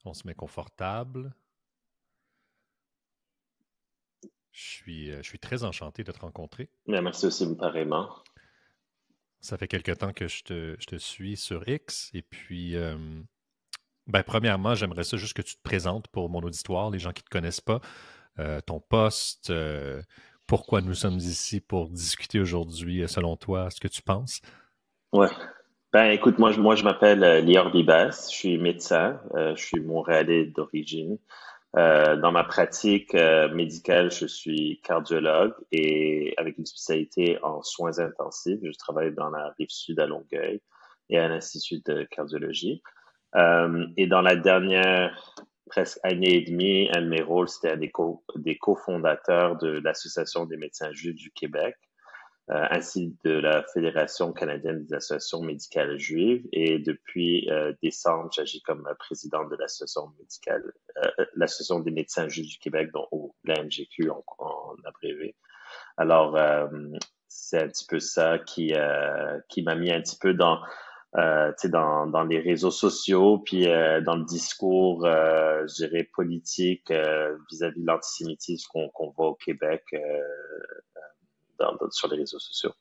On se met confortable. Je suis très enchanté de te rencontrer. Bien, merci aussi, pareillement. Ça fait quelque temps que je te suis sur X. Et puis, premièrement, j'aimerais ça juste que tu te présentes pour mon auditoire, les gens qui ne te connaissent pas, ton poste, pourquoi nous sommes ici pour discuter aujourd'hui, selon toi, ce que tu penses. Ouais. Ben, écoute, je m'appelle Lior Bibas, je suis médecin, je suis montréalais d'origine. Dans ma pratique médicale, je suis cardiologue et avec une spécialité en soins intensifs. Je travaille dans la rive sud à Longueuil et à l'Institut de cardiologie. Et dans la dernière presque année et demie, un de mes rôles, c'était des cofondateurs de l'Association des médecins juifs du Québec, ainsi de la Fédération canadienne des associations médicales juives. Et depuis décembre, j'agis comme président de l'Association des médecins juifs du Québec, dont l'AMGQ en abrévé. Alors, c'est un petit peu ça qui m'a mis un petit peu dans les réseaux sociaux, puis dans le discours, je dirais, politique vis-à-vis de l'antisémitisme qu'on voit au Québec sur les réseaux sociaux.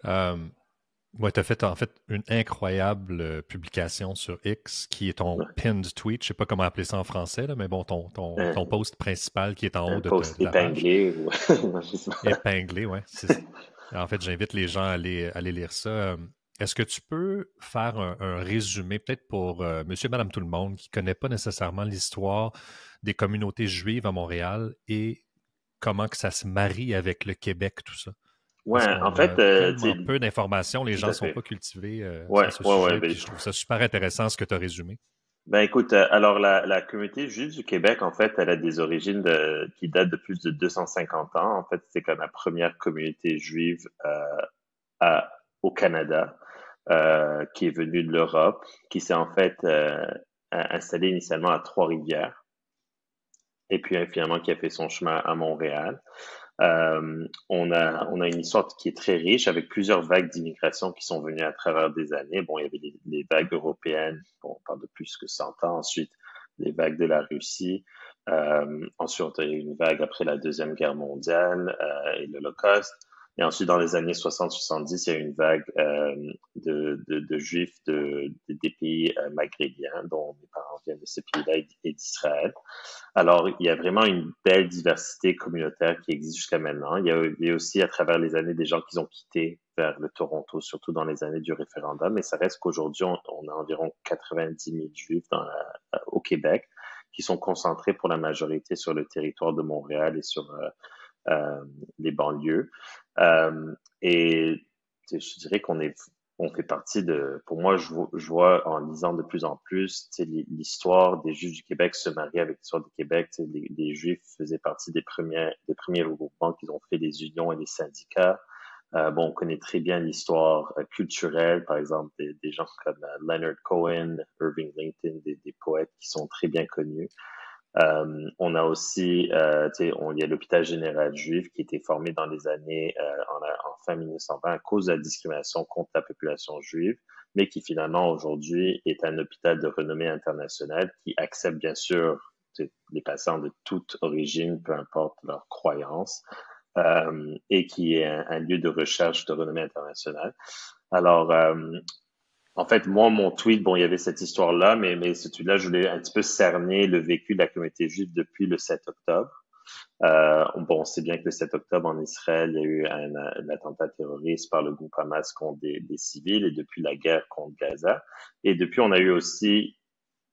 Ouais, tu as fait en fait une incroyable publication sur X qui est ton Ouais. pinned tweet. Je sais pas comment appeler ça en français, là, mais bon, ton Un, post principal qui est en haut un post de la page. épinglé ou je sais pas. Épinglé, ouais. En fait, j'invite les gens à aller lire ça. Est-ce que tu peux faire un résumé, peut-être pour monsieur et madame tout le monde, qui ne connaît pas nécessairement l'histoire des communautés juives à Montréal et comment que ça se marie avec le Québec, tout ça? Parce Ouais, en qu'on fait, a tellement peu d'informations, les tout gens ne à sont fait. pas cultivés Ouais, à ce ouais, ouais. sujet, puis je trouve ça super intéressant ce que tu as résumé. Ben écoute, alors la communauté juive du Québec, en fait, elle a des origines qui datent de plus de 250 ans. En fait, c'est comme la première communauté juive au Canada, qui est venue de l'Europe, qui s'est en fait installée initialement à Trois-Rivières, et puis finalement qui a fait son chemin à Montréal. On a une histoire qui est très riche avec plusieurs vagues d'immigration qui sont venues à travers des années. Bon, il y avait les vagues européennes, bon, on parle de plus que 100 ans. Ensuite, les vagues de la Russie. Ensuite, il y a eu une vague après la Deuxième Guerre mondiale et l'Holocauste. Et ensuite, dans les années 60-70, il y a eu une vague de Juifs des pays maghrébiens, dont mes parents viennent de ces pays-là et d'Israël. Alors, il y a vraiment une belle diversité communautaire qui existe jusqu'à maintenant. Il y a aussi à travers les années des gens qui ont quitté vers le Toronto, surtout dans les années du référendum. Mais ça reste qu'aujourd'hui, on a environ 90 000 Juifs au Québec qui sont concentrés pour la majorité sur le territoire de Montréal et sur les banlieues. Et je dirais on fait partie pour moi, je vois en lisant de plus en plus, l'histoire des Juifs du Québec se marier avec l'histoire du Québec. Les Juifs faisaient partie des premiers regroupements qui ont fait les unions et les syndicats. Bon, on connaît très bien l'histoire culturelle, par exemple, des gens comme Leonard Cohen, Irving Lincoln, des poètes qui sont très bien connus. On a aussi, il y a l'hôpital général juif qui a été formé dans les années en fin 1920 à cause de la discrimination contre la population juive, mais qui finalement aujourd'hui est un hôpital de renommée internationale qui accepte bien sûr les patients de toute origine, peu importe leur croyance, et qui est un lieu de recherche de renommée internationale. Alors, en fait, moi, mon tweet, bon, il y avait cette histoire-là, mais ce tweet-là, je voulais un petit peu cerner le vécu de la communauté juive depuis le 7 octobre. Bon, on sait bien que le 7 octobre en Israël, il y a eu un attentat terroriste par le groupe Hamas contre des civils et depuis la guerre contre Gaza. Et depuis, on a eu aussi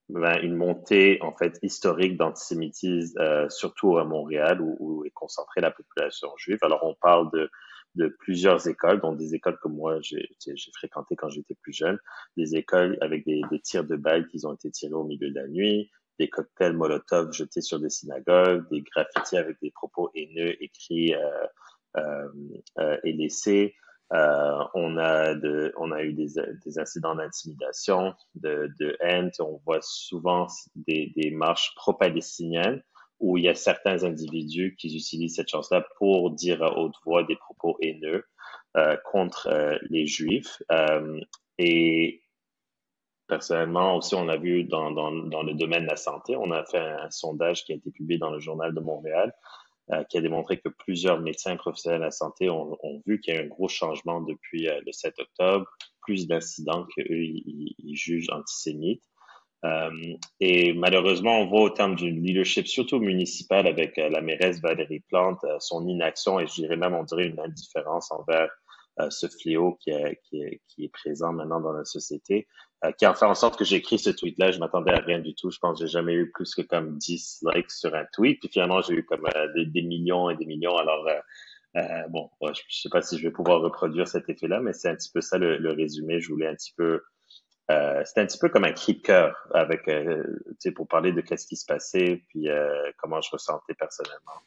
une montée en fait historique d'antisémitisme, surtout à Montréal où est concentrée la population juive. Alors on parle de plusieurs écoles, dont des écoles que moi j'ai fréquentées quand j'étais plus jeune, des écoles avec des tirs de balles qui ont été tirés au milieu de la nuit, des cocktails Molotov jetés sur des synagogues, des graffitis avec des propos haineux écrits et laissés. On a eu des incidents d'intimidation, de haine. On voit souvent des marches pro-palestiniennes où il y a certains individus qui utilisent cette chance-là pour dire à haute voix des propos haineux contre les Juifs. Et personnellement, aussi, on a vu dans le domaine de la santé, on a fait un sondage qui a été publié dans le Journal de Montréal, qui a démontré que plusieurs médecins professionnels de la santé ont vu qu'il y a eu un gros changement depuis le 7 octobre, plus d'incidents qu'eux, ils jugent antisémites. Euh, et malheureusement, on voit au terme du leadership, surtout municipal, avec la mairesse Valérie Plante, son inaction et je dirais même, on dirait une indifférence envers ce fléau qui est présent maintenant dans la société, qui a fait en sorte que j'ai écrit ce tweet-là. Je m'attendais à rien du tout. Je pense que j'ai jamais eu plus que comme 10 likes sur un tweet. Puis finalement, j'ai eu comme des millions et des millions. Alors, bon, ouais, je sais pas si je vais pouvoir reproduire cet effet-là, mais c'est un petit peu ça le résumé. Je voulais un petit peu c'était un petit peu comme un cri de cœur avec, tu sais, pour parler de qu'est-ce qui se passait, puis comment je ressentais personnellement.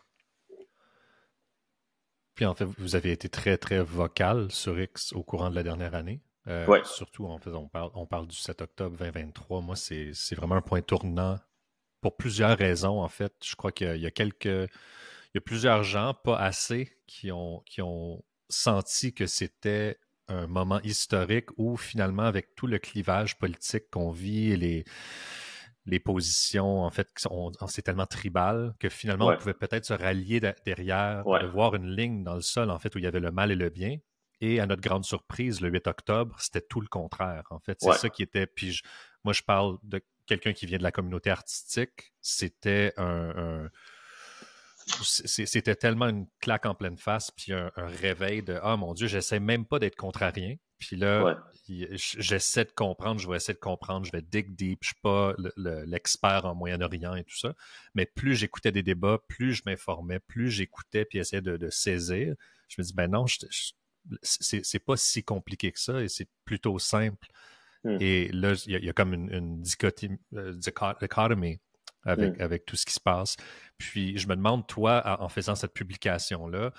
Puis en fait, vous avez été très, très vocal sur X au courant de la dernière année. Ouais, Surtout, en fait, on parle du 7 octobre 2023. Moi, c'est vraiment un point tournant pour plusieurs raisons, en fait. Je crois qu'il y a il y a plusieurs gens, pas assez, qui ont senti que c'était un moment historique où finalement, avec tout le clivage politique qu'on vit et les positions, en fait, c'est tellement tribal que finalement, on ouais, pouvait peut-être se rallier derrière, ouais, de voir une ligne dans le sol, en fait, où il y avait le mal et le bien. Et à notre grande surprise, le 8 octobre, c'était tout le contraire. En fait, c'est ouais, ça qui était. Puis moi, je parle de quelqu'un qui vient de la communauté artistique. C'était c'était tellement une claque en pleine face, puis un réveil de ah mon Dieu, j'essaie même pas d'être contrarien. Puis là, ouais, j'essaie de comprendre, je vais essayer de comprendre, je vais dig deep. Je suis pas l'expert en Moyen-Orient et tout ça, mais plus j'écoutais des débats, plus je m'informais, plus j'écoutais puis essayais de saisir. Je me dis ben non, c'est pas si compliqué que ça et c'est plutôt simple. hmm, Et là, il y a comme une dichotomie hmm. avec tout ce qui se passe. Puis je me demande, toi, en faisant cette publication-là,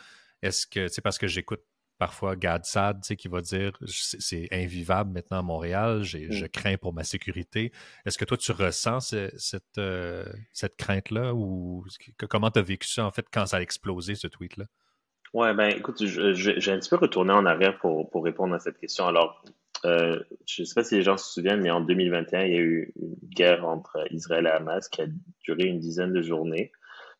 est-ce que, c'est parce que j'écoute parfois Gad Saad, tu sais, qui va dire c'est invivable maintenant à Montréal, je Hmm. crains pour ma sécurité. Est-ce que toi, tu ressens cette crainte-là ou comment tu as vécu ça, en fait, quand ça a explosé, ce tweet-là? Ouais, ben écoute, j'ai un petit peu retourné en arrière pour répondre à cette question. Alors, je ne sais pas si les gens se souviennent, mais en 2021, il y a eu une guerre entre Israël et Hamas qui a duré une dizaine de journées.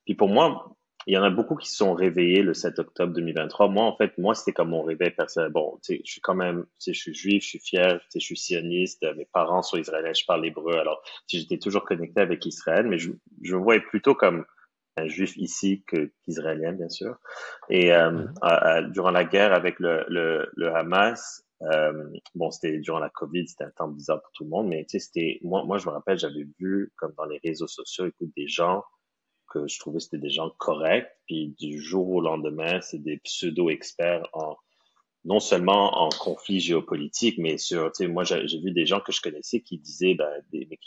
Puis pour moi, il y en a beaucoup qui se sont réveillés le 7 octobre 2023. Moi, en fait, moi, c'était comme mon réveil personnel. Bon, tu sais, je suis quand même, tu sais, je suis juif, je suis fier, tu sais, je suis sioniste, mes parents sont israéliens, je parle hébreu. Alors, tu sais, j'étais toujours connecté avec Israël, mais je me voyais plutôt comme un juif ici qu'israélien, bien sûr. Et Mhm. durant la guerre avec le Hamas, bon, c'était durant la COVID, c'était un temps bizarre pour tout le monde, mais tu sais, moi, je me rappelle, j'avais vu comme dans les réseaux sociaux, écoute, des gens que je trouvais c'était des gens corrects, puis du jour au lendemain, c'est des pseudo-experts en non seulement en conflit géopolitique, mais sur, tu sais, moi j'ai vu des gens que je connaissais qui disaient, ben,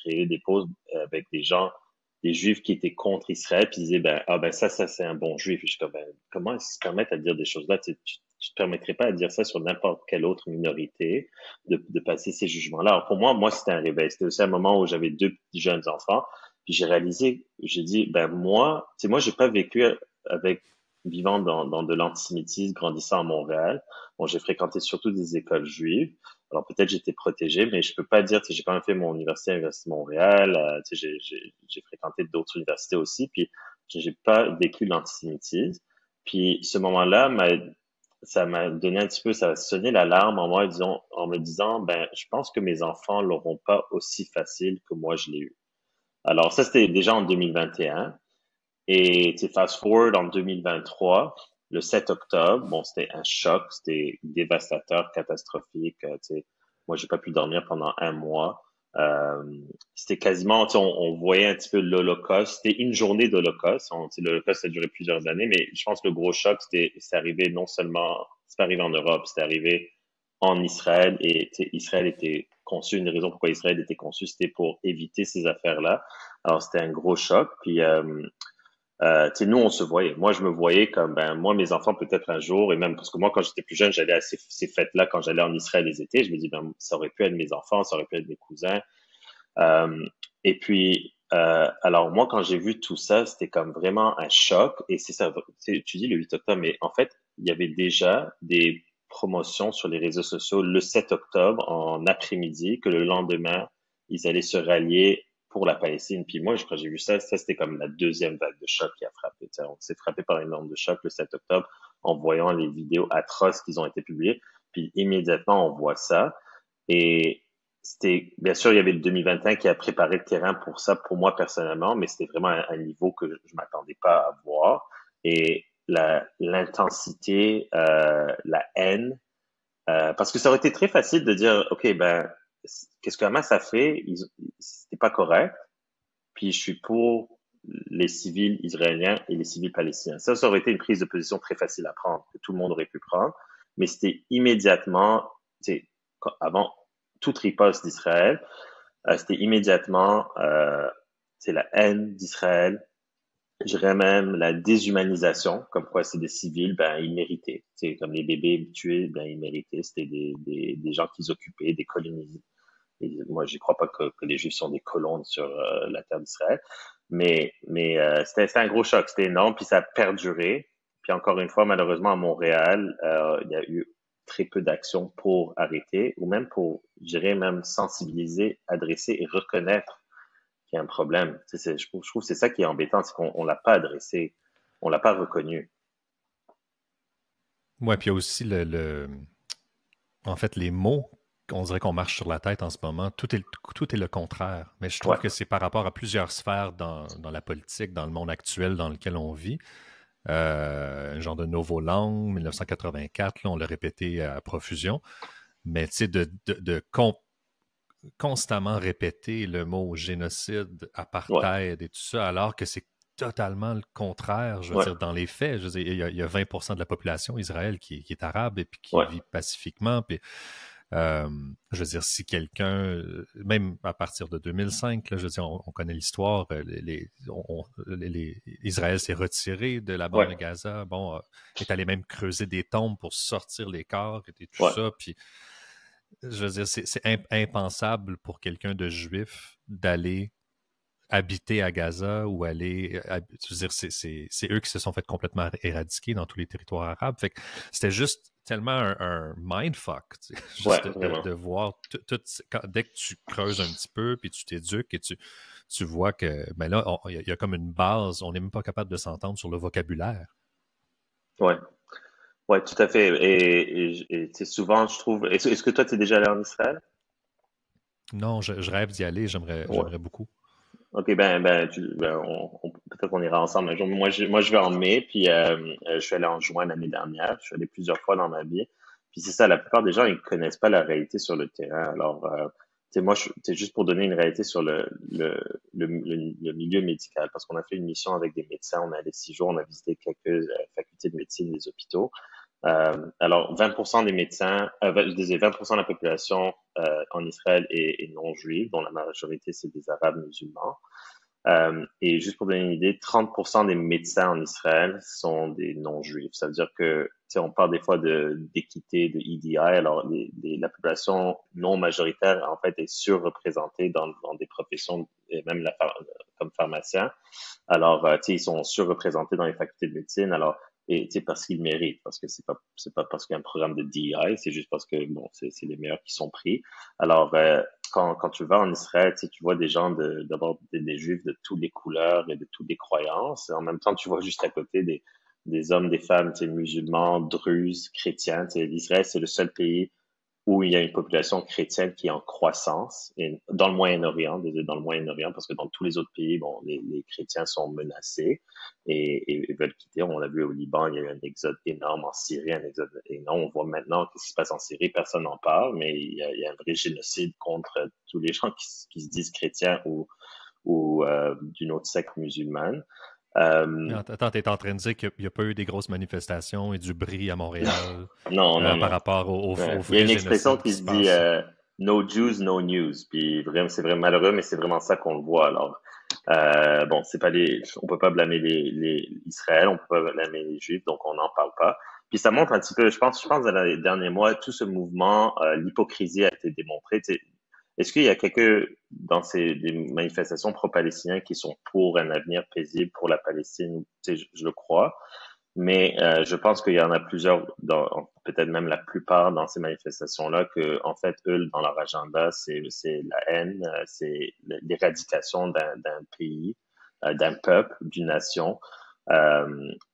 créer des posts avec des gens, des juifs qui étaient contre Israël, puis ils disaient, ben, ah ben ça c'est un bon juif. Et je suis comme, ben, comment ils se permettent à dire des choses-là? Tu te permettrais pas à dire ça sur n'importe quelle autre minorité, de passer ces jugements-là. Alors pour moi, c'était un réveil. C'était aussi un moment où j'avais deux jeunes enfants, puis j'ai réalisé, j'ai dit, ben moi, tu sais, moi j'ai pas vécu avec vivant dans de l'antisémitisme, grandissant à Montréal. Bon, j'ai fréquenté surtout des écoles juives. Alors peut-être j'étais protégé, mais je peux pas dire, tu sais, j'ai quand même fait mon université à l'Université de Montréal, tu sais, j'ai fréquenté d'autres universités aussi, puis j'ai pas vécu l'antisémitisme. Puis ce moment-là, ça m'a donné un petit peu, ça a sonné l'alarme en moi, disons, en me disant, ben, je pense que mes enfants l'auront pas aussi facile que moi je l'ai eu. Alors ça, c'était déjà en 2021. Et tu sais, fast forward en 2023, le 7 octobre, bon, c'était un choc, c'était dévastateur, catastrophique. Tu sais, moi, j'ai pas pu dormir pendant un mois. Euh, c'était quasiment, tu sais, on voyait un petit peu l'Holocauste. C'était une journée d'Holocauste. Tu sais, l'Holocauste a duré plusieurs années, mais je pense que le gros choc, c'est arrivé non seulement, c'est pas arrivé en Europe, c'est arrivé en Israël. Et tu sais, Israël était conçu, une raison pourquoi Israël était conçu, c'était pour éviter ces affaires-là. Alors, c'était un gros choc. Puis, tu sais, nous, on se voyait. Moi, je me voyais comme, ben, moi, mes enfants, peut-être un jour, et même parce que moi, quand j'étais plus jeune, j'allais à ces fêtes-là quand j'allais en Israël les étés. Je me dis, ben, ça aurait pu être mes enfants, ça aurait pu être mes cousins. Et puis, alors moi, quand j'ai vu tout ça, c'était comme vraiment un choc. Et c'est ça, tu dis le 8 octobre, mais en fait, il y avait déjà des promotions sur les réseaux sociaux le 7 octobre en après-midi, que le lendemain, ils allaient se rallier pour la Palestine. Puis moi, quand j'ai vu ça, c'était comme la deuxième vague de choc qui a frappé. Tu sais, on s'est frappé par une onde de choc le 7 octobre en voyant les vidéos atroces qui ont été publiées. Puis immédiatement, on voit ça. Et c'était, bien sûr, il y avait le 2021 qui a préparé le terrain pour ça, pour moi personnellement, mais c'était vraiment un niveau que je m'attendais pas à voir. Et l'intensité, la haine, parce que ça aurait été très facile de dire, OK, ben, qu'est-ce que Hamas a fait? C'était pas correct. Puis je suis pour les civils israéliens et les civils palestiniens. Ça aurait été une prise de position très facile à prendre, que tout le monde aurait pu prendre. Mais c'était immédiatement, tu sais, avant toute riposte d'Israël, c'était immédiatement, c'est la haine d'Israël. Je dirais même la déshumanisation, comme quoi c'est des civils, ben ils méritaient. C'est comme les bébés tués, ben ils méritaient. C'était des gens qu'ils occupaient, des colonisés. Et moi, je crois pas que les Juifs sont des colons sur la terre d'Israël. Mais c'était un gros choc, c'était énorme, puis ça a perduré. Puis encore une fois, malheureusement, à Montréal, il y a eu très peu d'actions pour arrêter, ou même pour, je dirais même sensibiliser, adresser et reconnaître qu'il y a un problème. Je trouve que c'est ça qui est embêtant, c'est qu'on l'a pas adressé, on l'a pas reconnu. Ouais, puis il y a aussi en fait, les mots, on dirait qu'on marche sur la tête en ce moment. Tout est le contraire. Mais je trouve Ouais, que c'est par rapport à plusieurs sphères dans la politique, dans le monde actuel dans lequel on vit. Un genre de nouveau langue, 1984, là, on l'a répété à profusion. Mais tu sais, constamment répéter le mot génocide, ouais, apartheid et tout ça, alors que c'est totalement le contraire, je veux ouais, dire, dans les faits. Je veux dire, il y a 20% de la population Israël qui est arabe et puis qui ouais, vit pacifiquement. Puis, je veux dire, si quelqu'un, même à partir de 2005, là, je veux dire, on connaît l'histoire, Israël s'est retiré de la bande ouais, de Gaza, bon, est allé même creuser des tombes pour sortir les corps et tout ouais, ça, puis je veux dire, c'est impensable pour quelqu'un de juif d'aller habiter à Gaza ou aller. Je veux dire, c'est eux qui se sont fait complètement éradiquer dans tous les territoires arabes. Fait que c'était juste tellement un mindfuck, tu sais, ouais, juste vraiment. de voir dès que tu creuses un petit peu puis tu t'éduques et tu vois que ben là, il y a comme une base, on n'est même pas capable de s'entendre sur le vocabulaire. Ouais. Ouais, tout à fait. Et tu sais, souvent, je trouve. Est-ce que toi, tu es déjà allé en Israël? Non, je rêve d'y aller, Ouais. j'aimerais beaucoup. Ok, peut-être qu'on ira ensemble un jour. Moi, je vais en mai, puis je suis allé en juin l'année dernière. Je suis allé plusieurs fois dans ma vie. Puis c'est ça, la plupart des gens, ils connaissent pas la réalité sur le terrain. Alors, tu sais, c'est juste pour donner une réalité sur le milieu médical, parce qu'on a fait une mission avec des médecins. On est allé 6 jours, on a visité quelques facultés de médecine, des hôpitaux. Alors, 20% des médecins, je disais 20% de la population en Israël est non juive, dont la majorité c'est des Arabes musulmans. Et juste pour donner une idée, 30% des médecins en Israël sont des non-juifs. Ça veut dire que, tu sais, on parle des fois d'équité, de EDI. Alors, la population non majoritaire, en fait, est surreprésentée dans des professions, et même comme pharmacien. Alors, tu sais, ils sont surreprésentés dans les facultés de médecine. Alors, et tu sais, parce qu'ils méritent, parce que c'est pas parce qu'il y a un programme de DEI, c'est juste parce que, bon, c'est les meilleurs qui sont pris. Alors, quand tu vas en Israël, tu sais, tu vois des gens d'abord des juifs de toutes les couleurs et de toutes les croyances. Et en même temps, tu vois juste à côté des hommes, des femmes, tu sais, musulmans, druzes, chrétiens. Tu sais, l'Israël, c'est le seul pays où il y a une population chrétienne qui est en croissance, et dans le Moyen-Orient, dans le Moyen-Orient, parce que dans tous les autres pays, bon, les chrétiens sont menacés et veulent quitter. On l'a vu au Liban, il y a eu un exode énorme, en Syrie, un exode énorme. On voit maintenant ce qui se passe en Syrie, personne n'en parle, mais il y a un vrai génocide contre tous les gens qui se disent chrétiens ou d'une autre secte musulmane. Mais Euh, attends, t'es en train de dire qu'il n'y a pas eu des grosses manifestations et du bris à Montréal non, non, par non. rapport au Il y a vrai une expression génocide qui qui se se dit passe. No Jews, no news. Puis vraiment, c'est vraiment malheureux, mais c'est vraiment ça qu'on le voit. Alors, bon, c'est pas on peut pas blâmer les Israël, on peut pas blâmer les Juifs, donc on n'en parle pas. Puis ça montre un petit peu, je pense dans les derniers mois, tout ce mouvement, l'hypocrisie a été démontrée. Tu sais, est-ce qu'il y a dans des manifestations pro-palestiniens qui sont pour un avenir paisible pour la Palestine? Tu sais, je le crois. Mais je pense qu'il y en a plusieurs, peut-être même la plupart dans ces manifestations-là, que en fait, eux, dans leur agenda, c'est la haine, c'est l'éradication d'un pays, d'un peuple, d'une nation,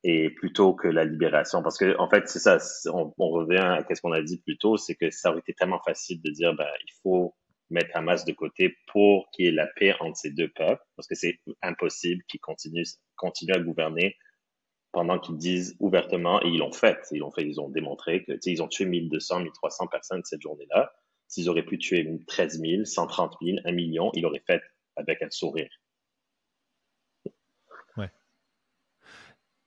et plutôt que la libération. Parce que en fait, c'est ça, on revient à ce qu'on a dit plus tôt, c'est que ça aurait été tellement facile de dire, ben, il faut mettre Hamas de côté pour qu'il y ait la paix entre ces deux peuples, parce que c'est impossible qu'ils continuent à gouverner pendant qu'ils disent ouvertement, et ils l'ont fait, ils ont démontré que, tu sais, ils ont tué 1200, 1300 personnes cette journée-là. S'ils auraient pu tuer 13 000, 130 000, 1 million, ils l'auraient fait avec un sourire. Ouais.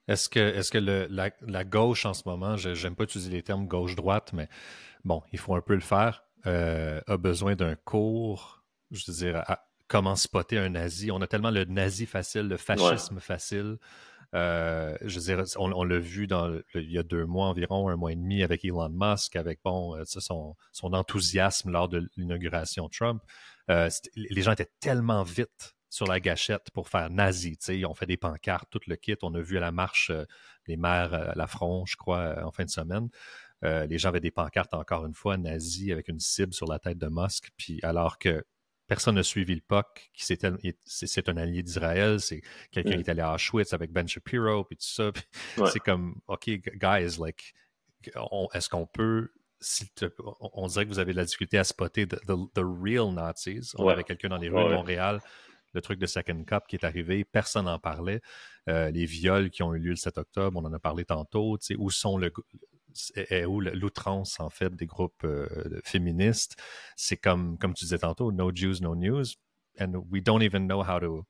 Est-ce que la gauche en ce moment, j'aime pas utiliser les termes gauche-droite, mais bon, il faut un peu le faire, a besoin d'un cours, je veux dire, comment spotter un nazi. On a tellement le nazi facile, le Ouais, fascisme facile. Je veux dire, on l'a vu il y a 2 mois environ, 1 mois et demi avec Elon Musk, avec bon, son enthousiasme lors de l'inauguration Trump. Les gens étaient tellement vite sur la gâchette pour faire nazi. Tu sais, ils ont fait des pancartes, tout le kit. On a vu à la marche des maires à la front, je crois, en fin de semaine. Les gens avaient des pancartes, encore une fois, nazi avec une cible sur la tête de Musk. Puis alors que personne n'a suivi le POC, c'est un allié d'Israël, c'est quelqu'un qui mm, est allé à Auschwitz avec Ben Shapiro, puis tout ça. Puis ouais, c'est comme, OK, guys, like, est-ce qu'on peut, on dirait que vous avez de la difficulté à spotter the real Nazis. On ouais, avait quelqu'un dans les rues ouais, de ouais. Montréal, le truc de Second Cup qui est arrivé, personne n'en parlait. Les viols qui ont eu lieu le 7 octobre, on en a parlé tantôt, tu sais, où sont où l'outrance, en fait, des groupes féministes. C'est comme tu disais tantôt, no Jews, no news. And we don't even know how to,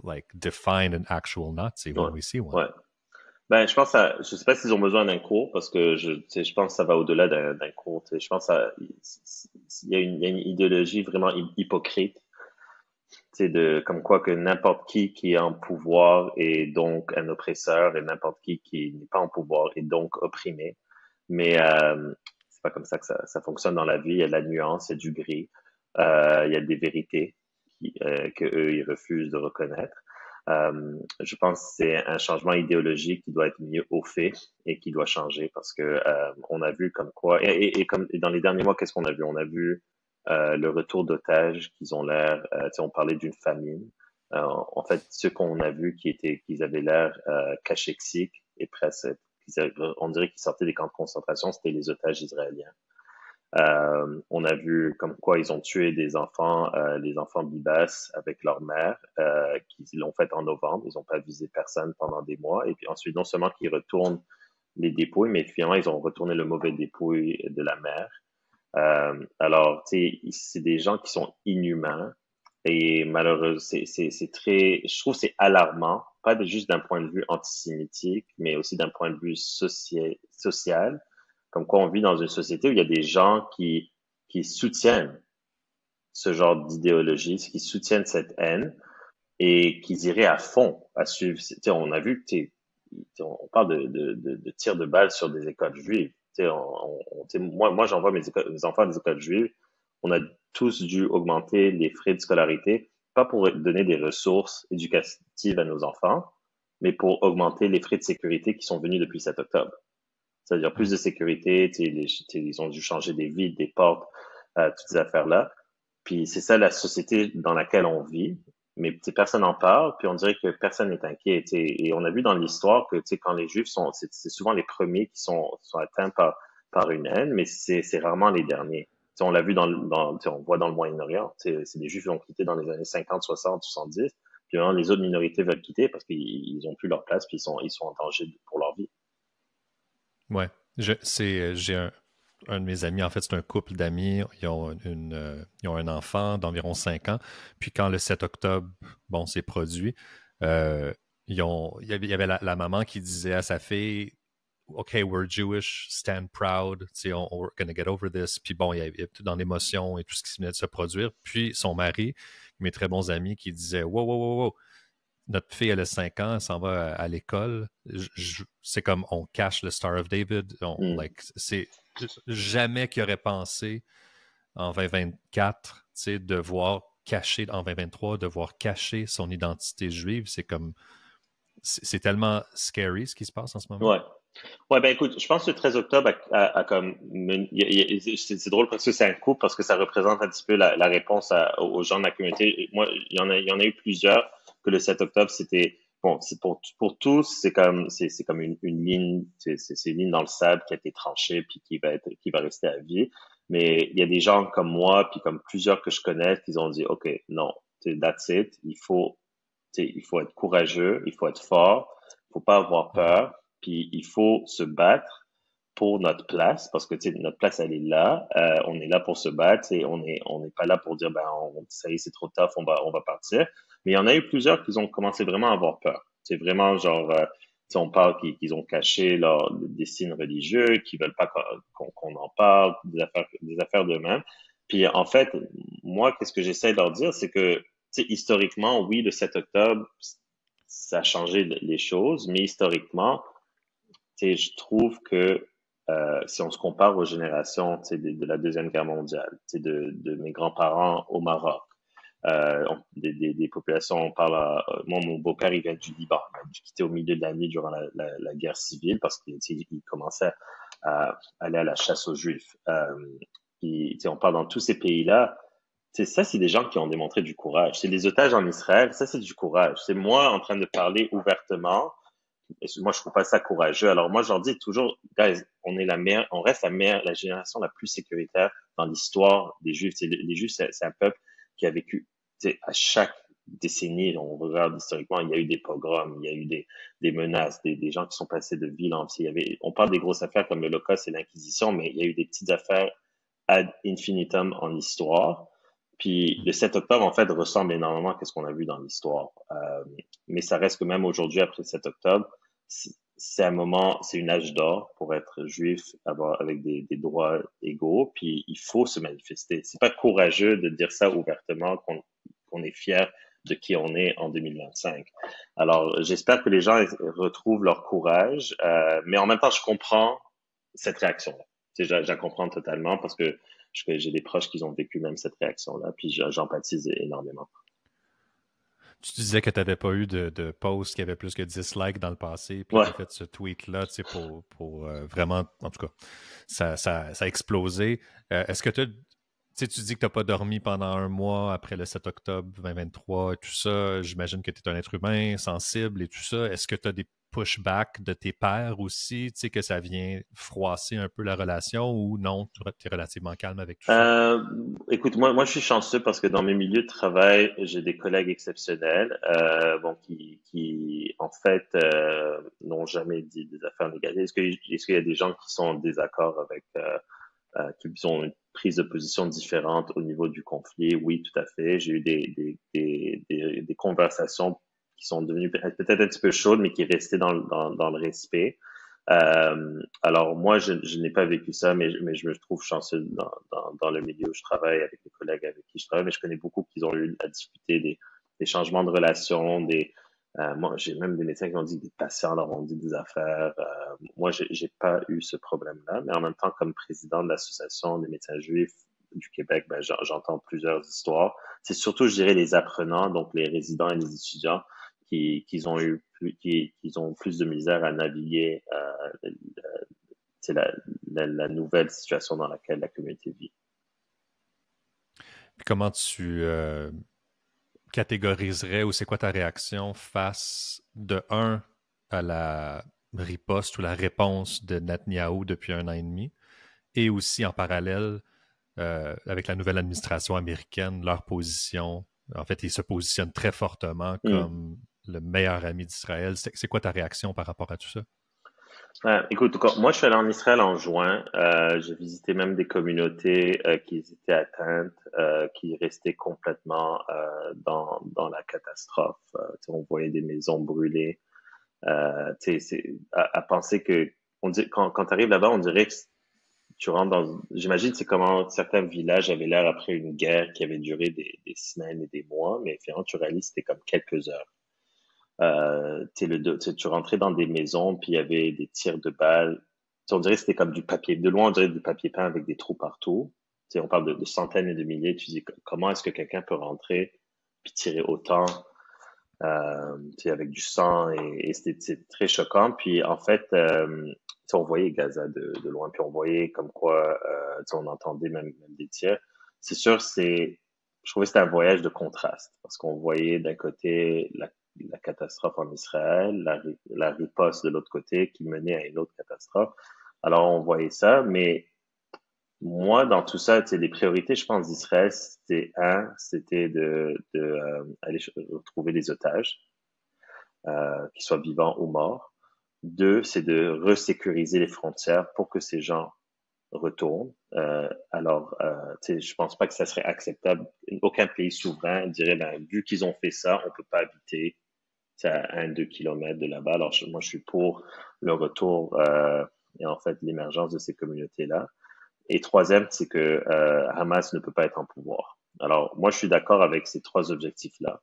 like, define an actual Nazi Ouais, when we see one. ouais. Ben, je sais pas s'ils ont besoin d'un cours parce que tu sais, je pense que ça va au-delà d'un cours. Tu sais, je pense il y a une idéologie vraiment hypocrite, tu de comme quoi que n'importe qui est en pouvoir est donc un oppresseur et n'importe qui n'est pas en pouvoir est donc opprimé. Mais c'est pas comme ça que ça fonctionne dans la vie. Il y a de la nuance, il y a du gris, il y a des vérités que eux ils refusent de reconnaître. Je pense que c'est un changement idéologique qui doit être mis au fait et qui doit changer parce que on a vu comme quoi et comme et dans les derniers mois, qu'est-ce qu'on a vu? On a vu le retour d'otages qu'ils ont l'air, on parlait d'une famine. En fait, ce qu'on a vu qu'ils avaient l'air cachexiques et presque, on dirait qu'ils sortaient des camps de concentration, c'était les otages israéliens. On a vu comme quoi ils ont tué les enfants Bibas avec leur mère, qu'ils l'ont fait en novembre. Ils n'ont pas visé personne pendant des mois. Et puis ensuite, non seulement qu'ils retournent les dépouilles, mais finalement, ils ont retourné le mauvais dépouille de la mère. Alors, tu sais, c'est des gens qui sont inhumains et malheureusement, c'est très, je trouve que c'est alarmant, pas juste d'un point de vue antisémitique, mais aussi d'un point de vue social, comme quoi on vit dans une société où il y a des gens qui soutiennent ce genre d'idéologie, qui soutiennent cette haine et qui iraient à fond à suivre. Tu sais, on a vu que on parle de tirs de balles sur des écoles juives. Tu sais, tu sais, moi j'envoie mes enfants à des écoles juives. On a tous dû augmenter les frais de scolarité, pas pour donner des ressources éducatives à nos enfants, mais pour augmenter les frais de sécurité qui sont venus depuis 7 octobre. C'est-à-dire plus Mm. de sécurité, ils ont dû changer des vitres, des portes, toutes ces affaires-là. Puis c'est ça la société dans laquelle on vit, mais personne n'en parle, puis on dirait que personne n'est inquiet. Et on a vu dans l'histoire que quand les Juifs c'est souvent les premiers qui sont atteints par une haine, mais c'est rarement les derniers. On l'a vu on voit dans le Moyen-Orient, c'est des Juifs qui ont quitté dans les années 50, 60, 70, puis maintenant les autres minorités veulent quitter parce qu'ils ont plus leur place, puis ils sont en danger pour leur vie. Ouais. J'ai un de mes amis, en fait, c'est un couple d'amis. Ils ont un enfant d'environ 5 ans. Puis quand le 7 octobre, bon, s'est produit, euh, il y avait la maman qui disait à sa fille, OK, we're Jewish, stand proud, tu sais, we're gonna get over this. Puis bon, il y avait tout dans l'émotion et tout ce qui venait de se produire. Puis son mari, mes très bons amis, qui disait, wow, wow, wow, wow, notre fille, elle a 5 ans, elle s'en va à l'école. C'est comme on cache le Star of David. Mm. Like, c'est jamais qu'il aurait pensé en 2024, tu sais, devoir cacher, en 2023, devoir cacher son identité juive. C'est comme, c'est tellement scary ce qui se passe en ce moment. Ouais. Ouais, ben écoute, je pense que le 13 octobre a comme c'est drôle parce que c'est un coup parce que ça représente un petit peu la réponse aux gens de la communauté. Moi, il y en a eu plusieurs que le 7 octobre c'était bon, c'est pour tous, c'est comme une ligne, c'est une ligne dans le sable qui a été tranchée puis qui va rester à vie. Mais il y a des gens comme moi puis comme plusieurs que je connais qui ont dit OK, non, that's it, il faut être courageux, il faut être fort, il faut pas avoir Mhm. peur, puis il faut se battre pour notre place, parce que notre place elle est là, on est là pour se battre et on n'est pas là pour dire ben ça y est c'est trop tough, on va partir. Mais il y en a eu plusieurs qui ont commencé vraiment à avoir peur. C'est vraiment genre on parle qu'ils ont caché des signes religieux, qu'ils veulent pas qu'on en parle, des affaires d'eux-mêmes. Puis en fait, moi qu'est-ce que j'essaie de leur dire, c'est que historiquement, oui, le 7 octobre, ça a changé les choses, mais historiquement, je trouve que si on se compare aux générations de la Deuxième Guerre mondiale, de mes grands-parents au Maroc, des populations, on parle moi, mon beau-père, il vient du Liban. Il a dû quitter au milieu de la nuit durant la guerre civile parce qu'il commençait à aller à la chasse aux Juifs. On parle dans tous ces pays-là, ça, c'est des gens qui ont démontré du courage. C'est les otages en Israël, ça, c'est du courage. C'est moi en train de parler ouvertement. Moi, je trouve pas ça courageux. Alors moi, je leur dis toujours, guys, on reste la génération la plus sécuritaire dans l'histoire des Juifs. Les Juifs, c'est un peuple qui a vécu, à chaque décennie, on regarde historiquement, il y a eu des pogroms, il y a eu des menaces, des gens qui sont passés de violence. On parle des grosses affaires comme l'Holocauste et l'Inquisition, mais il y a eu des petites affaires ad infinitum en histoire. Puis le 7 octobre, en fait, ressemble énormément à ce qu'on a vu dans l'histoire. Mais ça reste que même aujourd'hui, après le 7 octobre, c'est un moment, c'est une âge d'or pour être juif, avec des droits égaux. Puis il faut se manifester. C'est pas courageux de dire ça ouvertement qu'on est fier de qui on est en 2025. Alors j'espère que les gens retrouvent leur courage, mais en même temps, je comprends cette réaction-là. Je la comprends totalement parce que j'ai des proches qui ont vécu même cette réaction-là, puis j'empathise énormément. Tu disais que tu n'avais pas eu de post qui avait plus que 10 likes dans le passé, puis Ouais. tu as fait ce tweet-là, pour vraiment, en tout cas, ça a explosé. Est-ce que tu dis que tu n'as pas dormi pendant un mois après le 7 octobre 2023 et tout ça. J'imagine que tu es un être humain sensible et tout ça. Est-ce que tu as des pushbacks de tes pairs aussi, que ça vient froisser un peu la relation ou non, tu es relativement calme avec tout ça? Euh, Écoute, moi, je suis chanceux parce que dans mes milieux de travail, j'ai des collègues exceptionnels, bon, qui, en fait, n'ont jamais dit des affaires négatives. Est-ce qu'il y a des gens qui sont en désaccord avec, qui ont une prise de position différente au niveau du conflit? Oui, tout à fait. J'ai eu des conversations qui sont devenues peut-être un petit peu chaudes, mais qui restaient dans le respect. Alors moi, je n'ai pas vécu ça, mais je me trouve chanceux dans le milieu où je travaille, avec les collègues avec qui je travaille, mais je connais beaucoup qui ont eu à discuter des changements de relations, moi, j'ai même des médecins qui ont dit que des patients leur ont dit des affaires. Moi, j'ai pas eu ce problème-là, mais en même temps, comme président de l'Association des médecins juifs du Québec, ben, j'entends plusieurs histoires. C'est surtout, je dirais, les apprenants, donc les résidents et les étudiants, qui ont plus de misère à naviguer la nouvelle situation dans laquelle la communauté vit. Puis comment tu catégoriserais ou c'est quoi ta réaction face de un à la riposte ou la réponse de Netanyahou depuis 1 an et demi et aussi en parallèle avec la nouvelle administration américaine, leur position. En fait, ils se positionnent très fortement Hmm. comme le meilleur ami d'Israël. C'est quoi ta réaction par rapport à tout ça? Écoute, moi, je suis allé en Israël en juin. J'ai visité même des communautés qui étaient atteintes, qui restaient complètement dans la catastrophe. On voyait des maisons brûlées. À penser que quand tu arrives là-bas, on dirait que tu rentres dans. J'imagine c'est comment certains villages avaient l'air après une guerre qui avait duré des semaines et des mois, mais finalement tu réalises que c'était comme quelques heures. Tu rentrais dans des maisons, puis il y avait des tirs de balles. On dirait que c'était comme du papier. De loin, on dirait du papier peint avec des trous partout. On parle de centaines et de milliers. Tu dis, comment est-ce que quelqu'un peut rentrer puis tirer autant? avec du sang et c'était très choquant. Puis en fait, on voyait Gaza de loin, puis on voyait comme quoi, on entendait même des tirs. C'est sûr, je trouvais que c'était un voyage de contraste parce qu'on voyait d'un côté la catastrophe en Israël, la riposte de l'autre côté qui menait à une autre catastrophe. Alors on voyait ça, mais moi, dans tout ça, les priorités, je pense, d'Israël, c'était de aller retrouver des otages, qu'ils soient vivants ou morts. Deux, c'est de resécuriser les frontières pour que ces gens retournent. Je pense pas que ça serait acceptable. Aucun pays souverain dirait, ben, vu qu'ils ont fait ça, on peut pas habiter à 1-2 kilomètres de là-bas. Alors, moi, je suis pour le retour et en fait l'émergence de ces communautés-là. Et troisième, c'est que Hamas ne peut pas être en pouvoir. Alors, moi, je suis d'accord avec ces trois objectifs-là.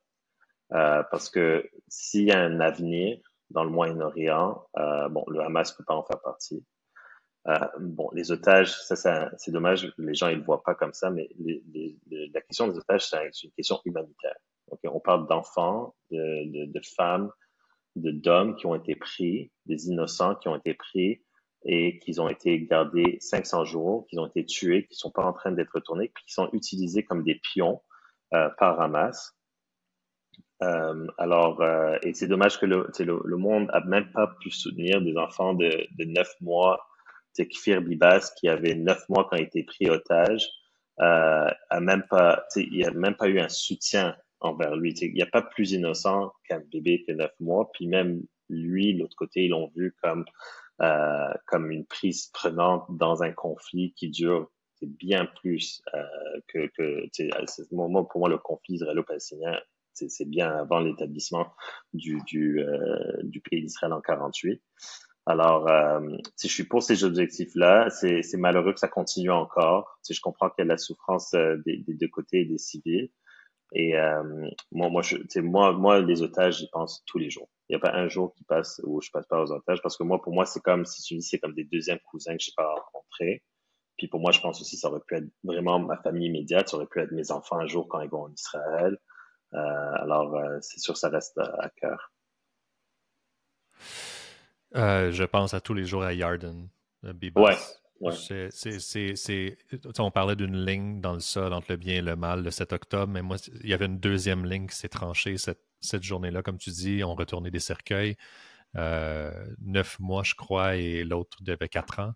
Parce que s'il y a un avenir dans le Moyen-Orient, bon, le Hamas peut pas en faire partie. Bon, les otages, ça c'est dommage, les gens ils le voient pas comme ça, mais la question des otages, c'est une question humanitaire. Okay? On parle d'enfants, de femmes, d'hommes qui ont été pris, des innocents qui ont été pris et qui ont été gardés 500 jours, qui ont été tués, qui sont pas en train d'être retournés, puis qui sont utilisés comme des pions par Hamas. Et c'est dommage que le monde a même pas pu soutenir des enfants de 9 mois. Kfir Bibas, qui avait 9 mois quand il a été pris otage, a même pas, il a même pas eu un soutien envers lui. Il n'y a pas plus innocent qu'un bébé que 9 mois. Puis même lui, de l'autre côté, ils l'ont vu comme une prise prenante dans un conflit qui dure bien plus pour moi, le conflit israélo-palestinien, c'est bien avant l'établissement du pays d'Israël en 48. Alors, je suis pour ces objectifs-là. C'est malheureux que ça continue encore. Je comprends qu'il y a la souffrance des deux côtés des civils. Et moi, les otages, j'y pense tous les jours. Il n'y a pas un jour qui passe où je passe pas aux otages, parce que pour moi, c'est comme si tu dis, c'est comme des deuxièmes cousins que j'ai pas rencontrés. Puis pour moi, je pense aussi, ça aurait pu être vraiment ma famille immédiate, ça aurait pu être mes enfants un jour quand ils vont en Israël. C'est sûr, ça reste à cœur. Je pense à tous les jours à Yarden, Ouais, Bibas. ouais, On parlait d'une ligne dans le sol entre le bien et le mal le 7 octobre, mais moi, il y avait une deuxième ligne qui s'est tranchée cette journée-là, comme tu dis. On retournait des cercueils. 9 mois, je crois, et l'autre devait 4 ans.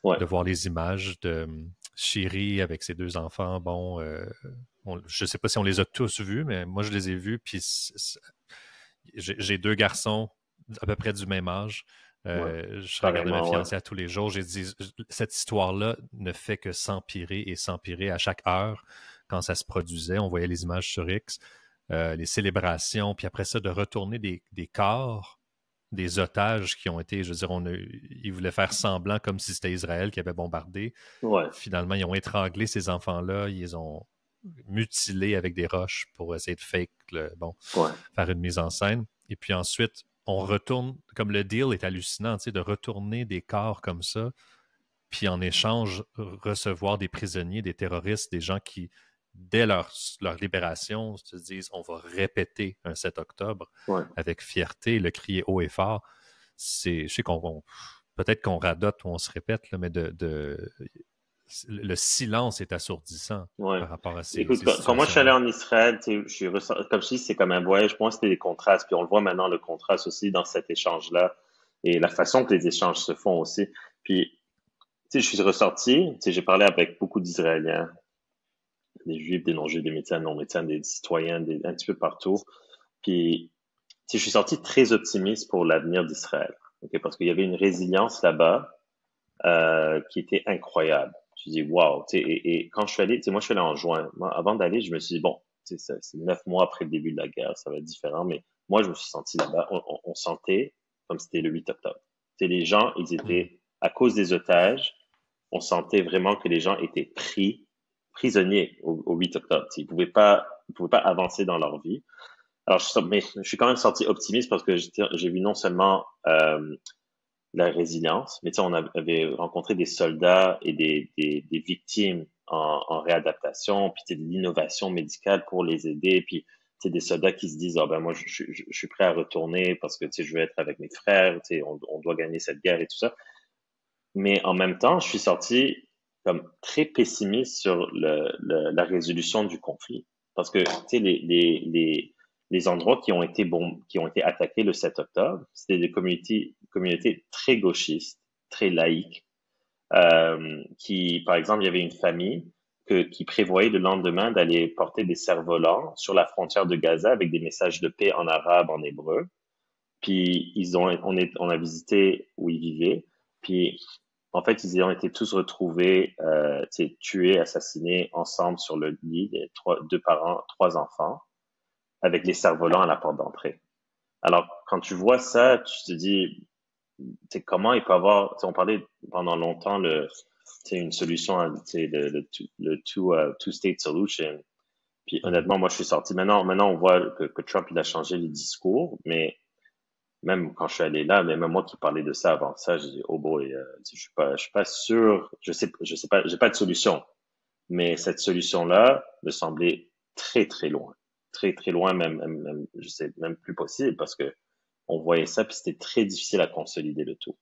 ouais. De voir les images de Chéri avec ses deux enfants. Bon, je ne sais pas si on les a tous vus, mais moi, je les ai vus. Puis j'ai deux garçons à peu près du même âge. Ouais, Je regardais ma pareillement, ouais. fiancée à tous les jours. J'ai dit, cette histoire-là ne fait que s'empirer et s'empirer à chaque heure quand ça se produisait. On voyait les images sur X, les célébrations, puis après ça, de retourner des corps, des otages qui ont été, je veux dire, ils voulaient faire semblant comme si c'était Israël qui avait bombardé. Ouais, Finalement, ils ont étranglé ces enfants-là, ils les ont mutilés avec des roches pour essayer de ouais, faire une mise en scène. Et puis ensuite, on retourne, comme le deal est hallucinant, de retourner des corps comme ça, puis en échange, recevoir des prisonniers, des terroristes, des gens qui, dès leur libération, se disent on va répéter un 7 octobre ouais. avec fierté, le crier haut et fort. Je sais peut-être qu'on radote ou on se répète, là, mais le silence est assourdissant Ouais. par rapport à ces Écoute, quand moi je suis allé situations-là. en Israël, comme je dis, c'est comme un voyage. Pour moi, c'était des contrastes. Puis on le voit maintenant, le contraste aussi dans cet échange-là et la façon que les échanges se font aussi. Puis, je suis ressorti, j'ai parlé avec beaucoup d'Israéliens, des Juifs, des non-Juifs, des médecins, non-médecins, des citoyens, un petit peu partout. Puis, je suis sorti très optimiste pour l'avenir d'Israël. Okay? Parce qu'il y avait une résilience là-bas qui était incroyable. Je me dis, wow. Et quand je suis allé, moi, je suis allé en juin. Moi, avant d'aller, je me suis dit, bon, c'est 9 mois après le début de la guerre, ça va être différent. Mais moi, je me suis senti là-bas. On sentait comme c'était le 8 octobre. Les gens, ils Mm. étaient, à cause des otages, on sentait vraiment que les gens étaient prisonniers au 8 octobre. Ils pouvaient pas avancer dans leur vie. Alors, mais je suis quand même sorti optimiste parce que j'ai vu non seulement la résilience, mais on avait rencontré des soldats et des victimes en réadaptation, puis de l'innovation médicale pour les aider, puis des soldats qui se disent, ah ben moi, je suis prêt à retourner parce que, je veux être avec mes frères, on doit gagner cette guerre et tout ça. Mais en même temps, je suis sorti comme très pessimiste sur la résolution du conflit. Parce que, les endroits qui ont été attaqués le 7 octobre, c'était des communautés très gauchistes, très laïques, qui, par exemple, il y avait une famille qui prévoyait le lendemain d'aller porter des cerfs-volants sur la frontière de Gaza avec des messages de paix en arabe, en hébreu. Puis on a visité où ils vivaient. Puis en fait, ils ont été tous retrouvés, tués, assassinés ensemble sur le lit, deux parents, trois enfants, avec les cerfs-volants à la porte d'entrée. Alors, quand tu vois ça, tu te dis, comment il peut avoir, on parlait pendant longtemps une solution, two-state solution. Puis honnêtement, moi, je suis sorti. Maintenant, on voit que Trump, il a changé les discours, mais même quand je suis allé là, mais même moi qui parlais de ça avant ça, j'ai dit, oh boy, je suis pas sûr, je sais pas, j'ai pas de solution. Mais cette solution-là me semblait très, très loin. Très, très loin, même, je sais, même plus possible parce que on voyait ça puis c'était très difficile à consolider le tout.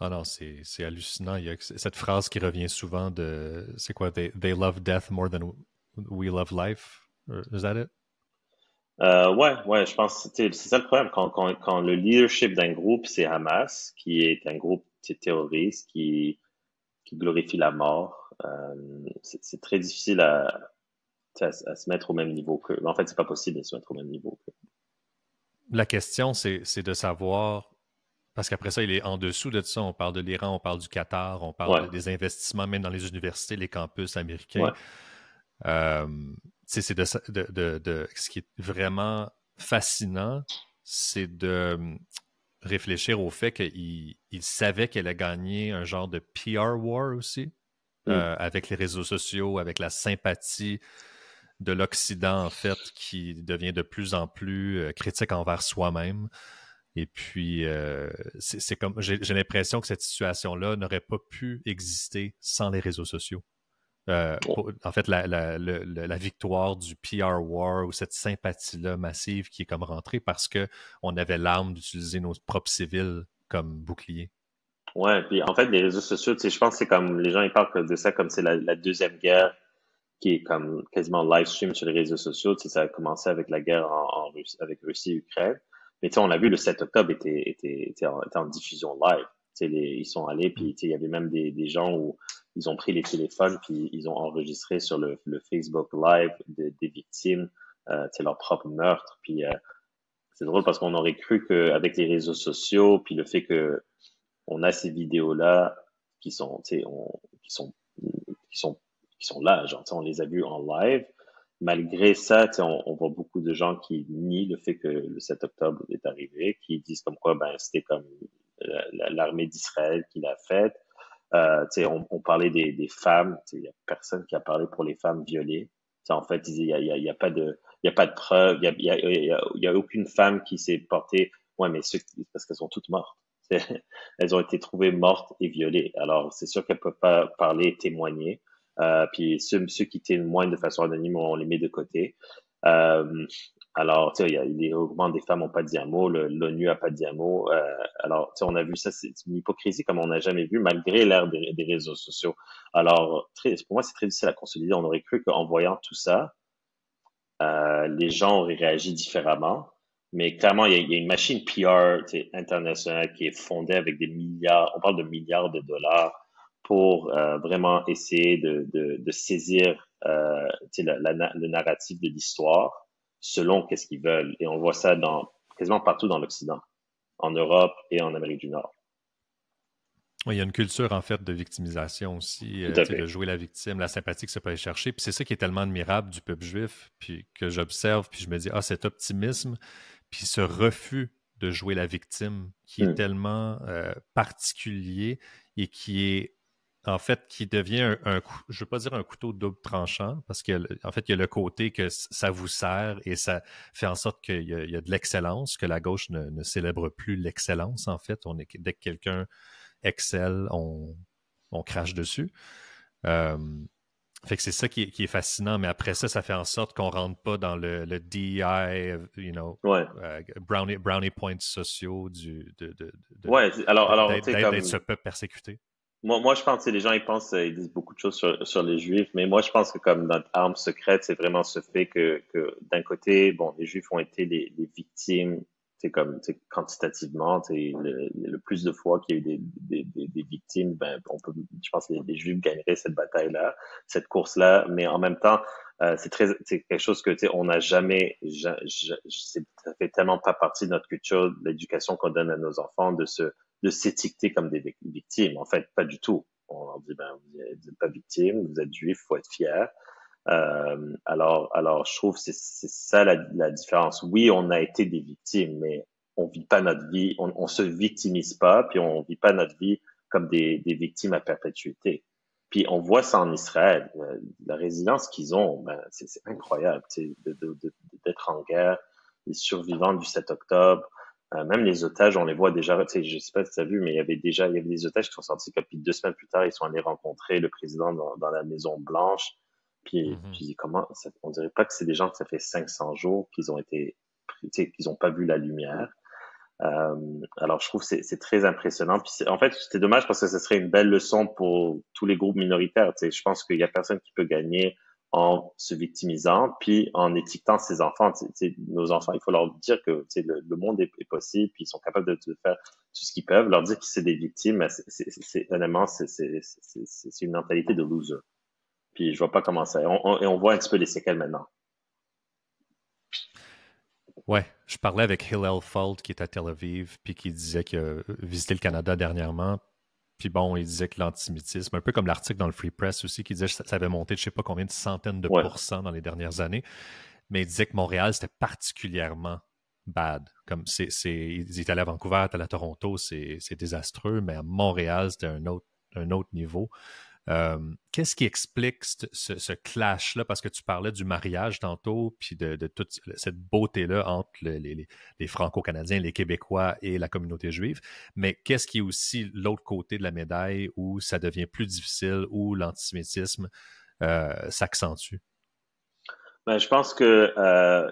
Ah non, c'est hallucinant. Il y a cette phrase qui revient souvent de, c'est quoi, they love death more than we love life. Is that it? Ouais, je pense que c'est ça le problème. Quand le leadership d'un groupe, c'est Hamas, qui est un groupe terroriste, qui glorifie la mort, c'est très difficile à se mettre au même niveau que. En fait, c'est pas possible de se mettre au même niveau que. La question, c'est de savoir, parce qu'après ça, il est en dessous de ça. On parle de l'Iran, on parle du Qatar, on parle Ouais, des investissements, même dans les universités, les campus américains. ouais, Euh, c'est ce qui est vraiment fascinant, c'est de réfléchir au fait qu'il savait qu'elle a gagné un genre de PR war aussi, hmm, avec les réseaux sociaux, avec la sympathie de l'Occident, en fait, qui devient de plus en plus critique envers soi-même. Et puis, c'est comme j'ai l'impression que cette situation-là n'aurait pas pu exister sans les réseaux sociaux. En fait, la victoire du PR war ou cette sympathie-là massive qui est comme rentrée parce que on avait l'arme d'utiliser nos propres civils comme bouclier. ouais. Puis en fait, les réseaux sociaux, je pense que c'est comme les gens ils parlent de ça comme c'est la deuxième guerre qui est comme quasiment live stream sur les réseaux sociaux. Ça a commencé avec la guerre en Russie, avec Russie et Ukraine. Mais on l'a vu, le 7 octobre était en diffusion live. Ils sont allés, Mm. puis il y avait même des gens où ils ont pris les téléphones, puis ils ont enregistré sur le Facebook Live des victimes, leur propre meurtre. Puis c'est drôle parce qu'on aurait cru qu'avec les réseaux sociaux, puis le fait que on a ces vidéos-là qui sont, qui sont, qui sont, qui sont là, genre, on les a vus en live. Malgré ça, on voit beaucoup de gens qui nient le fait que le 7 octobre est arrivé, qui disent comme quoi, ben, c'était comme l'armée d'Israël qui l'a fait. On parlait des femmes, il y a personne qui a parlé pour les femmes violées. En fait, il y a pas de, il y a pas de preuves, il y a aucune femme qui s'est portée, ouais, mais parce qu'elles sont toutes mortes. Elles ont été trouvées mortes et violées. Alors, c'est sûr qu'elles peuvent pas parler, témoigner. Puis ceux qui témoignent de façon anonyme, on les met de côté. Euh, alors, tu sais, les regroupements des femmes n'ont pas dit un mot, l'ONU a pas dit un mot. Alors, tu sais, on a vu ça, c'est une hypocrisie comme on n'a jamais vu, malgré l'ère des réseaux sociaux. Alors, pour moi, c'est très difficile à consolider. On aurait cru qu'en voyant tout ça, les gens auraient réagi différemment. Mais clairement, il y a une machine PR internationale qui est fondée avec des milliards, on parle de milliards de dollars pour vraiment essayer de saisir le narratif de l'histoire selon qu'est-ce qu'ils veulent. Et on voit ça quasiment partout dans l'Occident, en Europe et en Amérique du Nord. Oui, il y a une culture, en fait, de victimisation aussi, Tout à de fait. jouer la victime, la sympathie que ça peut aller chercher. Puis c'est ça qui est tellement admirable du peuple juif, puis que j'observe, puis je me dis, ah, cet optimisme, puis ce refus de jouer la victime qui est Hmm. tellement particulier et qui est, en fait, qui devient je veux pas dire un couteau double tranchant, parce qu'en fait, il y a le côté que ça vous sert et ça fait en sorte qu'il y a de l'excellence, que la gauche ne célèbre plus l'excellence, en fait. Dès que quelqu'un excelle, on crache dessus. Euh, Fait que c'est ça qui est fascinant, mais après ça, ça fait en sorte qu'on rentre pas dans le DEI, Ouais, brownie points sociaux ouais. Alors, tu sais, d'être comme ce peuple persécuté. moi, je pense que les gens, ils pensent, ils disent beaucoup de choses sur les Juifs, mais moi, je pense que comme notre arme secrète, c'est vraiment ce fait que d'un côté, bon, les Juifs ont été les victimes, c'est comme, tu sais, quantitativement, tu sais, le plus de fois qu'il y a eu des victimes, ben, je pense que les Juifs gagneraient cette bataille-là, cette course-là, mais en même temps, c'est quelque chose que, tu sais, on n'a jamais, ça fait tellement pas partie de notre culture, de l'éducation qu'on donne à nos enfants, de s'étiqueter comme des victimes. En fait, pas du tout. On leur dit, ben, vous n'êtes pas victime, vous êtes juif, faut être fier. Alors, je trouve que c'est ça la différence. Oui, on a été des victimes, mais on vit pas notre vie, on se victimise pas, puis on vit pas notre vie comme des victimes à perpétuité. Puis on voit ça en Israël, la résilience qu'ils ont, ben, c'est incroyable, tu sais, d'être en guerre, les survivants du 7 octobre, même les otages, on les voit déjà, tu sais, je sais pas si tu as vu, mais il y avait des otages qui sont sortis, puis 2 semaines plus tard, ils sont allés rencontrer le président dans la Maison Blanche. Puis Mhm. je dis comment ça, on dirait pas que c'est des gens que ça fait 500 jours qu'ils ont été, tu sais, qu'ils ont pas vu la lumière. Alors je trouve que c'est très impressionnant. Puis en fait, c'est dommage parce que ce serait une belle leçon pour tous les groupes minoritaires. Tu sais, je pense qu'il y a personne qui peut gagner en se victimisant, puis en étiquetant ses enfants. Tu sais, nos enfants, il faut leur dire que tu sais, le monde est possible, puis ils sont capables de faire tout ce qu'ils peuvent. Leur dire que c'est des victimes, ben, honnêtement, c'est une mentalité de loser. Puis je vois pas comment ça. Et on voit un petit peu les séquelles maintenant. Ouais, je parlais avec Hillel Fuld qui est à Tel Aviv, puis qui disait qu'il a visité le Canada dernièrement. Puis bon, il disait que l'antisémitisme, un peu comme l'article dans le Free Press aussi, qui disait que ça avait monté de je sais pas combien de centaines de Ouais, pourcents dans les dernières années. Mais il disait que Montréal, c'était particulièrement bad. Comme il est allé à Vancouver, il est allé à Toronto, c'est désastreux, mais à Montréal, c'était un autre niveau. Qu'est-ce qui explique ce clash-là? Parce que tu parlais du mariage tantôt, puis de toute cette beauté-là entre les Franco-Canadiens, les Québécois et la communauté juive. Mais qu'est-ce qui est aussi l'autre côté de la médaille où ça devient plus difficile, où l'antisémitisme s'accentue? ben, je pense que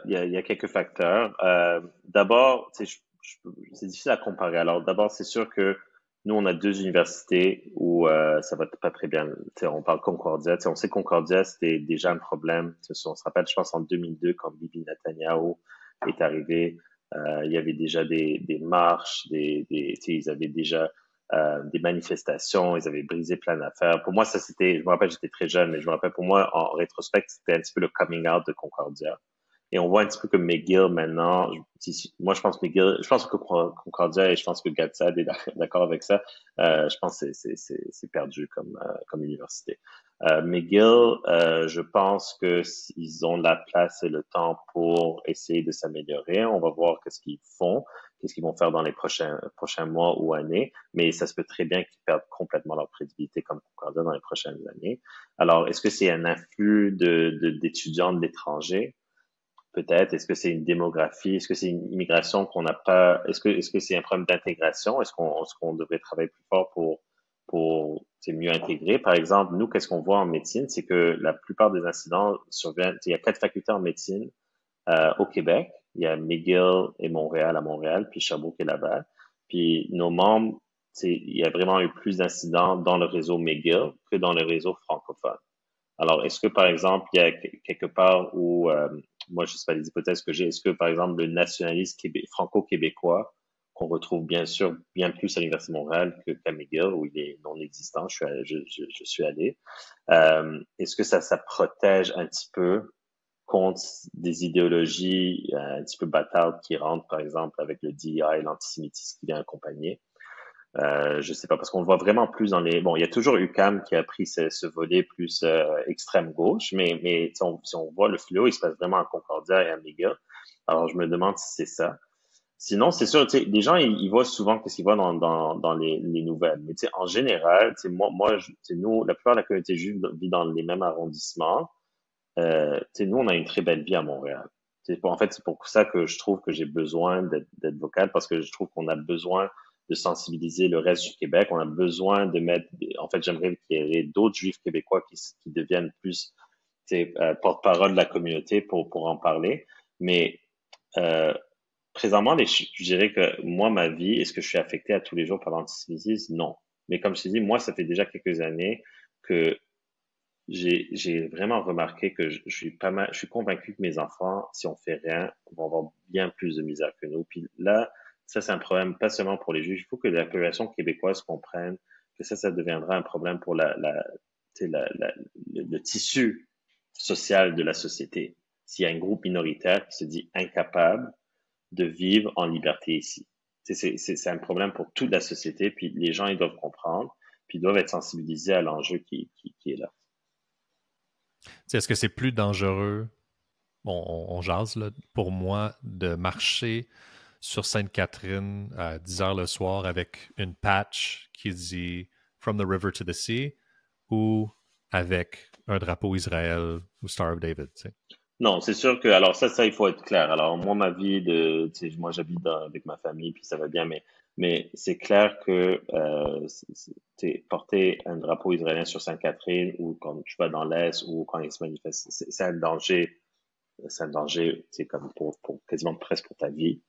il y a quelques facteurs. D'abord, tu sais, c'est difficile à comparer. Alors, d'abord, c'est sûr que nous, on a 2 universités où ça va pas très bien. Tu sais, on parle Concordia. Tu sais, on sait que Concordia, c'était déjà un problème. Tu sais, on se rappelle, je pense, en 2002, quand Bibi Netanyahu est arrivé, il y avait déjà des marches, tu sais, ils avaient déjà des manifestations, ils avaient brisé plein d'affaires. Pour moi, ça c'était, je me rappelle, j'étais très jeune, mais je me rappelle pour moi, en rétrospect, c'était un petit peu le coming out de Concordia. Et on voit un petit peu que McGill maintenant, moi je pense McGill, je pense que Concordia et je pense que Gadsad est d'accord avec ça. Je pense que c'est perdu comme université. McGill, je pense que ils ont la place et le temps pour essayer de s'améliorer. On va voir qu'est-ce qu'ils font, qu'est-ce qu'ils vont faire dans les prochains mois ou années. Mais ça se peut très bien qu'ils perdent complètement leur crédibilité comme Concordia dans les prochaines années. Alors, est-ce que c'est un afflux d'étudiants de l'étranger? Peut-être. Est-ce que c'est une démographie? Est-ce que c'est une immigration qu'on n'a pas? Est-ce que c'est un problème d'intégration? Est-ce qu'on devrait travailler plus fort pour c'est mieux intégrer? Par exemple, nous, qu'est-ce qu'on voit en médecine? C'est que la plupart des incidents surviennent. Il y a 4 facultés en médecine au Québec. Il y a McGill et Montréal à Montréal, puis Sherbrooke et Laval. Puis nos membres, il y a vraiment eu plus d'incidents dans le réseau McGill que dans le réseau francophone. Alors, est-ce que, par exemple, il y a quelque part où, moi, je sais pas les hypothèses que j'ai, est-ce que, par exemple, le nationalisme franco-québécois, qu'on retrouve bien sûr bien plus à l'Université de Montréal qu'à McGill, où il est non existant, je suis allé, est-ce que ça protège un petit peu contre des idéologies un petit peu bâtardes qui rentrent, par exemple, avec le DEI et l'antisémitisme qui vient accompagner? Je sais pas, parce qu'on le voit vraiment plus dans les. Bon, il y a toujours UQAM qui a pris ce volet plus extrême gauche, mais si on voit le fléau, il se passe vraiment à Concordia et à McGill. Alors, je me demande si c'est ça. Sinon, c'est sûr, tu sais, les gens, ils voient souvent ce qu'ils voient dans les nouvelles. Mais tu sais, en général, tu sais, tu sais, nous, la plupart de la communauté juive vit dans les mêmes arrondissements. Tu sais, nous, on a une très belle vie à Montréal. En fait, c'est pour ça que je trouve que j'ai besoin d'être vocal, parce que je trouve qu'on a besoin de sensibiliser le reste du Québec. On a besoin de mettre, en fait, j'aimerais qu'il y ait d'autres Juifs québécois qui deviennent plus porte-parole de la communauté pour en parler. Mais euh, présentement, je dirais que moi, ma vie, est-ce que je suis affecté à tous les jours par l'antisémitisme? Non. Mais comme je t'ai dit, moi, ça fait déjà quelques années que j'ai vraiment remarqué que je suis pas mal, je suis convaincu que mes enfants, si on fait rien, vont avoir bien plus de misère que nous. Puis là, ça, c'est un problème pas seulement pour les juges. Il faut que la population québécoise comprenne que ça deviendra un problème pour tu sais, le tissu social de la société. S'il y a un groupe minoritaire qui se dit incapable de vivre en liberté ici. C'est un problème pour toute la société, puis les gens, ils doivent comprendre, puis ils doivent être sensibilisés à l'enjeu qui est là. Est-ce que c'est plus dangereux, bon, on jase, là, pour moi, de marcher sur Sainte-Catherine à 10 heures le soir avec une patch qui dit From the river to the sea ou avec un drapeau Israël ou Star of David, tu sais? Non, c'est sûr que, alors ça, il faut être clair. Alors moi, ma vie tu sais, moi, j'habite avec ma famille, puis ça va bien, mais c'est clair que porter un drapeau israélien sur Sainte-Catherine ou quand tu vas dans l'Est ou quand ils se manifestent, c'est un danger, c'est comme pour quasiment presque pour ta vie.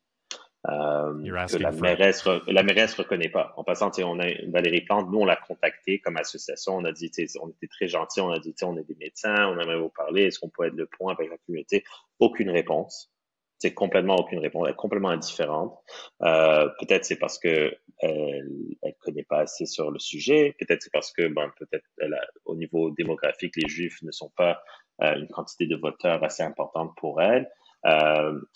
You're Que asking for it. la mairesse reconnaît pas. En passant, on a Valérie Plante, nous on l'a contactée comme association, on a dit, on était très gentils, on a dit, on est des médecins, on aimerait vous parler, est-ce qu'on peut être le point avec la communauté? Aucune réponse. C'est complètement aucune réponse, elle est complètement indifférente. Peut-être c'est parce que elle connaît pas assez sur le sujet, peut-être c'est parce que peut-être au niveau démographique, les Juifs ne sont pas une quantité de voteurs assez importante pour elle.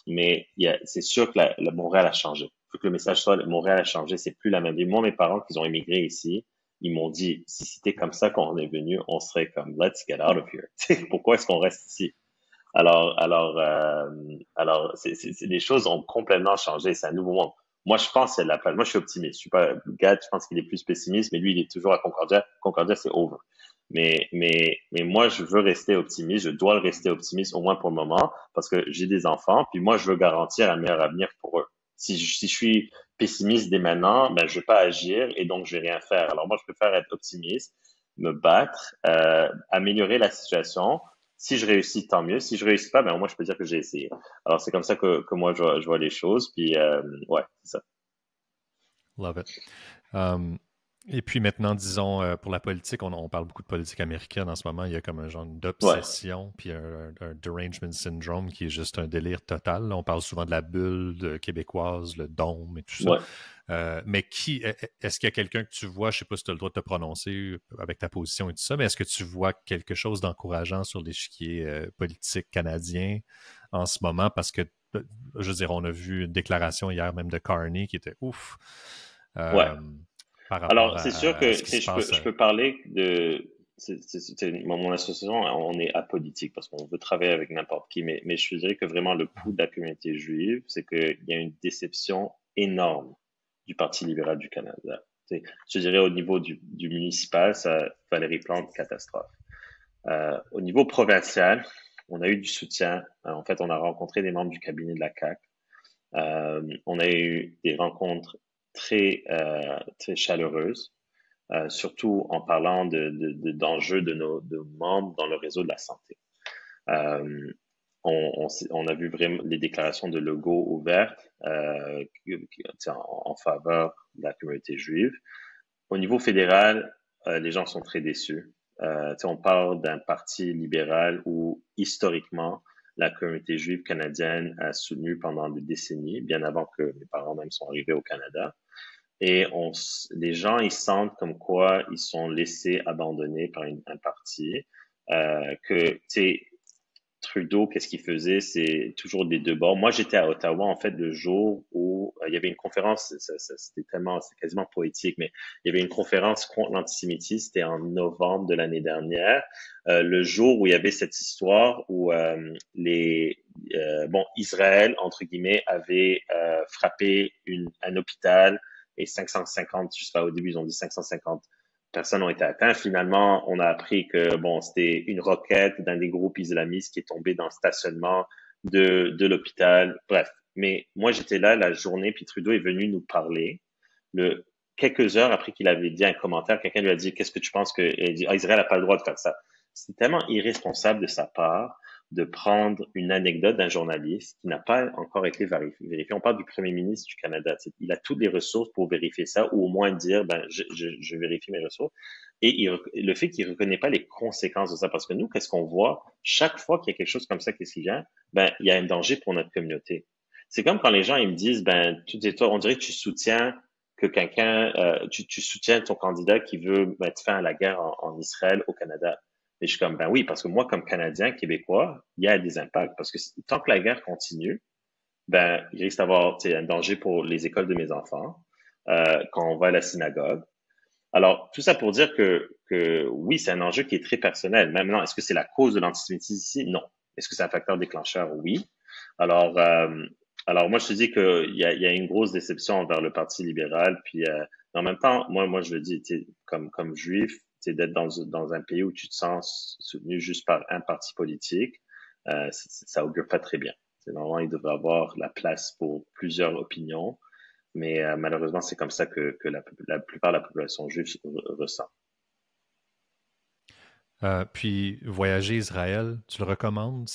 Mais c'est sûr que la Montréal a changé. Il faut que le message soit, Montréal a changé, c'est plus la même vie. Moi, mes parents, qui ont immigré ici, ils m'ont dit, si c'était comme ça quand on est venu, on serait comme, let's get out of here. Pourquoi est-ce qu'on reste ici? Alors, les choses ont complètement changé. C'est un nouveau monde. Moi, je pense que c'est la place. Moi, je suis optimiste. Je suis pas, Gad, je pense qu'il est plus pessimiste, mais lui, il est toujours à Concordia. Concordia, c'est over. Mais moi, je veux rester optimiste. Je dois le rester optimiste, au moins pour le moment, parce que j'ai des enfants, puis moi, je veux garantir un meilleur avenir pour eux. Si je suis pessimiste dès maintenant, ben, je vais pas agir et donc je vais rien faire. Alors moi, je préfère être optimiste, me battre, améliorer la situation. Si je réussis, tant mieux. Si je réussis pas, ben, au moins, je peux dire que j'ai essayé. Alors, c'est comme ça que moi, je vois les choses. Puis, ouais, c'est ça. Love it. Et puis maintenant, disons, pour la politique, on parle beaucoup de politique américaine en ce moment. Il y a comme un genre Ouais, d'obsession, puis un derangement syndrome qui est juste un délire total. Là, on parle souvent de la bulle québécoise, le dôme et tout ça. ouais. Mais est-ce qu'il y a quelqu'un que tu vois, je sais pas si tu as le droit de te prononcer avec ta position et tout ça, mais est-ce que tu vois quelque chose d'encourageant sur l'échiquier politique canadien en ce moment? Parce que, je veux dire, on a vu une déclaration hier même de Carney qui était ouf. Ouais. Euh, par rapport Alors, c'est sûr à que ce qui se passe. je peux parler de mon association, on est apolitique parce qu'on veut travailler avec n'importe qui, mais je dirais que vraiment le pouls de la communauté juive, c'est qu'il y a une déception énorme du Parti libéral du Canada. Je dirais au niveau du municipal, ça, Valérie Plante, catastrophe. Au niveau provincial, on a eu du soutien. En fait, on a rencontré des membres du cabinet de la CAQ. On a eu des rencontres très chaleureuses, surtout en parlant d'enjeux de nos membres dans le réseau de la santé. Euh, on a vu vraiment les déclarations de Legault ouvertes en faveur de la communauté juive. Au niveau fédéral, les gens sont très déçus. On parle d'un parti libéral où, historiquement, la communauté juive canadienne a soutenu pendant des décennies, bien avant que mes parents même sont arrivés au Canada. Et les gens, ils sentent comme quoi ils sont laissés abandonnés par un parti, que, tu sais, Trudeau, qu'est-ce qu'il faisait? C'est toujours des deux bords. Moi, j'étais à Ottawa, en fait, le jour où il y avait une conférence, c'était quasiment poétique, mais il y avait une conférence contre l'antisémitisme, c'était en novembre de l'année dernière, le jour où il y avait cette histoire où Israël, entre guillemets, avait frappé un hôpital et 550, je sais pas, au début, ils ont dit 550 personnes ont été atteintes. Finalement, on a appris que bon, c'était une roquette d'un des groupes islamistes qui est tombé dans le stationnement de l'hôpital. Bref. Mais moi, j'étais là la journée, puis Trudeau est venu nous parler. quelques heures après qu'il avait dit un commentaire, quelqu'un lui a dit, qu'est-ce que tu penses que, et il dit, ah, Israël n'a pas le droit de faire ça. C'est tellement irresponsable de sa part de prendre une anecdote d'un journaliste qui n'a pas encore été vérifié. On parle du premier ministre du Canada. Il a toutes les ressources pour vérifier ça, ou au moins dire, ben, je vérifie mes ressources. Et le fait qu'il reconnaît pas les conséquences de ça, parce que nous, qu'est-ce qu'on voit? Chaque fois qu'il y a quelque chose comme ça qui vient, ben, il y a un danger pour notre communauté. C'est comme quand les gens, ils me disent, ben, on dirait que tu soutiens que quelqu'un, tu soutiens ton candidat qui veut mettre fin à la guerre en Israël, au Canada. Et je suis comme, ben oui, parce que moi, comme Canadien, Québécois, il y a des impacts. Parce que tant que la guerre continue, ben, il risque d'avoir un danger pour les écoles de mes enfants, quand on va à la synagogue. Alors, tout ça pour dire que oui, c'est un enjeu qui est très personnel. Maintenant, est-ce que c'est la cause de l'antisémitisme ici? Non. Est-ce que c'est un facteur déclencheur? Oui. Alors, alors moi, je te dis qu'il y a une grosse déception envers le Parti libéral. Puis, en même temps, moi, je le dis, comme juif, d'être dans un pays où tu te sens soutenu juste par un parti politique, ça augure pas très bien. Normalement, il devrait avoir la place pour plusieurs opinions. Mais malheureusement, c'est comme ça que la plupart de la population juive ressent. Puis, voyager Israël, tu le recommandes?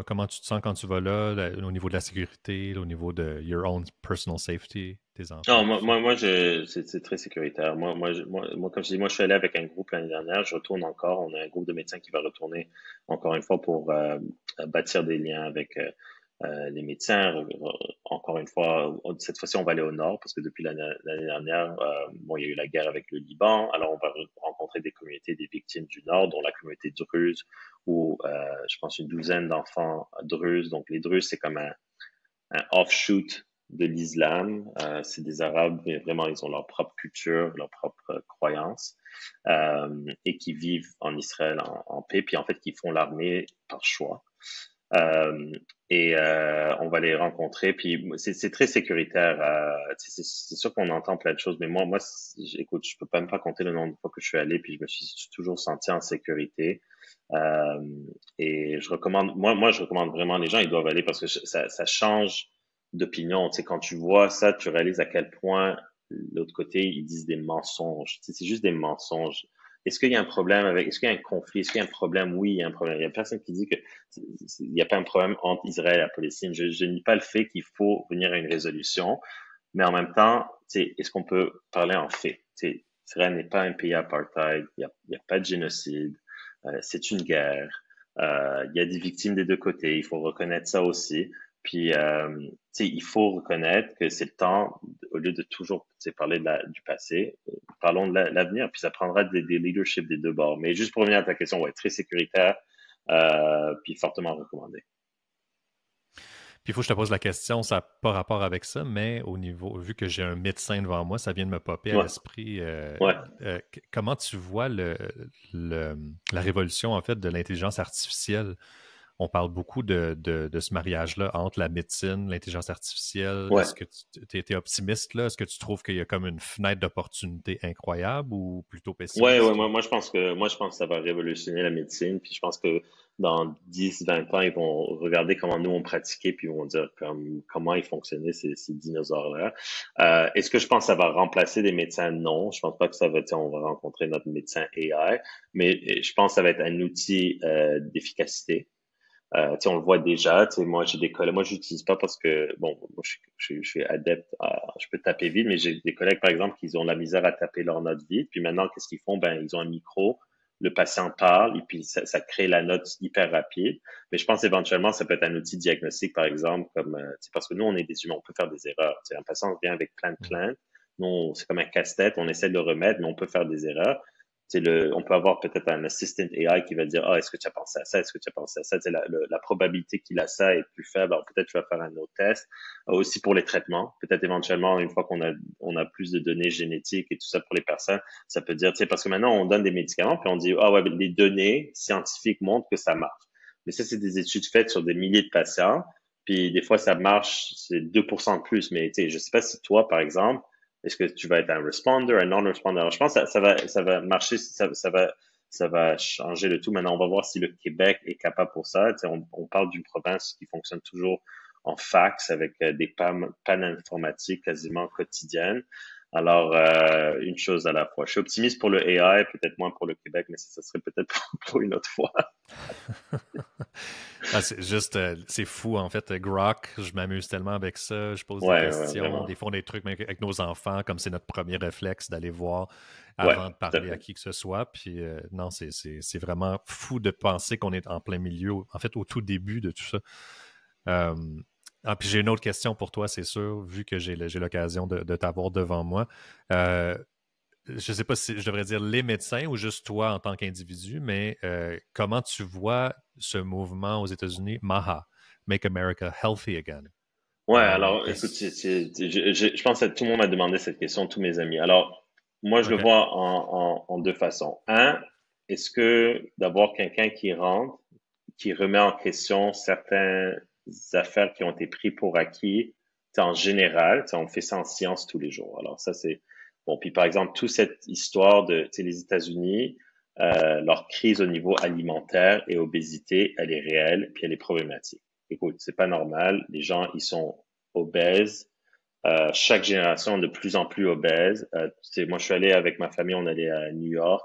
Comment tu te sens quand tu vas là, au niveau de la sécurité, au niveau de your own personal safety, tes enfants, Non, tout ça? c'est très sécuritaire. Comme je dis, moi, je suis allé avec un groupe l'année dernière. Je retourne encore. On a un groupe de médecins qui va retourner encore une fois pour bâtir des liens avec les médecins. Encore une fois, cette fois-ci, on va aller au nord parce que depuis l'année dernière, bon, il y a eu la guerre avec le Liban. Alors, on va rencontrer des communautés des victimes du nord, dont la communauté druze, où je pense une douzaine d'enfants druzes. Donc, les druzes, c'est comme un offshoot de l'islam. C'est des Arabes, mais vraiment, ils ont leur propre culture, leur propre croyance, et qui vivent en Israël en paix, puis en fait, qui font l'armée par choix. Euh, on va les rencontrer, puis c'est très sécuritaire. C'est sûr qu'on entend plein de choses, mais moi, écoute, je peux même pas compter le nombre de fois que je suis allé, puis je me suis toujours senti en sécurité. Euh, et je recommande, je recommande vraiment les gens, ils doivent aller parce que ça change d'opinion. Tu sais, quand tu vois ça, tu réalises à quel point l'autre côté, ils disent des mensonges. Tu sais, c'est juste des mensonges. Est-ce qu'il y a un problème est-ce qu'il y a un conflit? Est-ce qu'il y a un problème? Oui, il y a un problème. Il y a personne qui dit que il n'y a pas un problème entre Israël et la Palestine. Je nie pas le fait qu'il faut venir à une résolution, mais en même temps, tu sais, est-ce qu'on peut parler en fait? Tu sais, Israël n'est pas un pays apartheid. Il y a pas de génocide. C'est une guerre. Il y a des victimes des deux côtés. Il faut reconnaître ça aussi. Puis, il faut reconnaître que c'est le temps, au lieu de toujours parler du passé, parlons de l'avenir. Puis ça prendra des leaderships des deux bords. Mais juste pour revenir à ta question, ouais, très sécuritaire, puis fortement recommandé. Puis il faut que je te pose la question, ça n'a pas rapport avec ça, mais au niveau, vu que j'ai un médecin devant moi, ça vient de me popper à Ouais, l'esprit. ouais. Comment tu vois la révolution en fait de l'intelligence artificielle? On parle beaucoup de ce mariage-là entre la médecine, l'intelligence artificielle. Ouais. Est-ce que tu étais optimiste là? Est-ce que tu trouves qu'il y a comme une fenêtre d'opportunité incroyable ou plutôt Ouais, pessimiste? moi, je pense que ça va révolutionner la médecine. Puis je pense que dans 10, 20 ans, ils vont regarder comment nous on pratiquait, puis ils vont dire comment ils fonctionnaient ces dinosaures-là. Est-ce que je pense que ça va remplacer des médecins? Non. Je pense pas que ça va, on va rencontrer notre médecin AI, mais je pense que ça va être un outil d'efficacité. On le voit déjà. Moi, j'ai des collègues. Moi, je l'utilise pas parce que, bon, moi, je suis adepte je peux taper vite, mais j'ai des collègues, par exemple, qui ont la misère à taper leur note vite. Puis maintenant, qu'est-ce qu'ils font? Ben, ils ont un micro. Le patient parle et puis ça crée la note hyper rapide. Mais je pense éventuellement, ça peut être un outil diagnostique, par exemple, comme, parce que nous, on est des humains, on peut faire des erreurs. Un patient vient avec plein de plaintes. Nous, c'est comme un casse-tête, on essaie de le remettre, mais on peut faire des erreurs. On peut avoir peut-être un assistant AI qui va dire, ah, est-ce que tu as pensé à ça? Est-ce que tu as pensé à ça? La probabilité qu'il a ça est plus faible. Alors peut-être tu vas faire un autre test. Aussi pour les traitements. Peut-être éventuellement, une fois on a plus de données génétiques et tout ça pour les personnes, ça peut dire, parce que maintenant on donne des médicaments puis on dit, ah ouais, les données scientifiques montrent que ça marche. Mais ça, c'est des études faites sur des milliers de patients. Puis des fois, ça marche, c'est 2% de plus. Mais je sais pas si toi, par exemple, est-ce que tu vas être un responder, un non-responder? Alors, je pense que ça va marcher, ça va changer le tout. Maintenant, on va voir si le Québec est capable pour ça. On parle d'une province qui fonctionne toujours en fax avec des pannes informatiques quasiment quotidiennes. Alors, une chose à la fois. Je suis optimiste pour le AI, peut-être moins pour le Québec, mais ça serait peut-être pour une autre fois. Ah, c'est juste, c'est fou en fait. Grok, je m'amuse tellement avec ça. Je pose des Ouais, ouais, questions, vraiment. des fois des trucs même avec nos enfants, comme c'est notre premier réflexe d'aller voir Ouais, avant de tout à parler à fait. qui que ce soit. Puis non, c'est vraiment fou de penser qu'on est en plein milieu, en fait au tout début de tout ça. Euh, puis j'ai une autre question pour toi, c'est sûr, vu que j'ai l'occasion de t'avoir devant moi. Euh, je ne sais pas si je devrais dire les médecins ou juste toi en tant qu'individu, mais comment tu vois ce mouvement aux États-Unis, MAHA, Make America Healthy Again? Ouais, alors, écoute, Est-ce... je pense que tout le monde m'a demandé cette question, tous mes amis. Alors, moi, je le OK. vois en deux façons. Un, est-ce que d'avoir quelqu'un qui rentre, qui remet en question certaines affaires qui ont été prises pour acquis, en général, on fait ça en science tous les jours. Alors, ça, c'est bon. Puis, par exemple, toute cette histoire de, les États-Unis, leur crise au niveau alimentaire et obésité, elle est réelle, puis elle est problématique. Écoute, c'est pas normal. Les gens, ils sont obèses. Chaque génération est de plus en plus obèse. Moi, je suis allé avec ma famille, on allait à New York.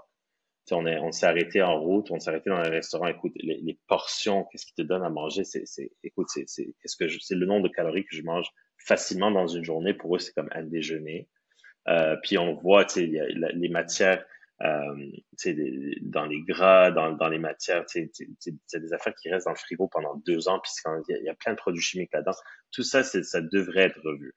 On s'est arrêté en route, on s'est arrêté dans un restaurant. Écoute, les portions, qu'est-ce qu'ils te donnent à manger, écoute, c'est le nombre de calories que je mange facilement dans une journée. Pour eux, c'est comme un déjeuner. Puis on voit, tu sais, les matières, dans les gras, dans les matières, c'est des affaires qui restent dans le frigo pendant 2 ans, puis il y a plein de produits chimiques là-dedans. Tout ça, ça devrait être revu.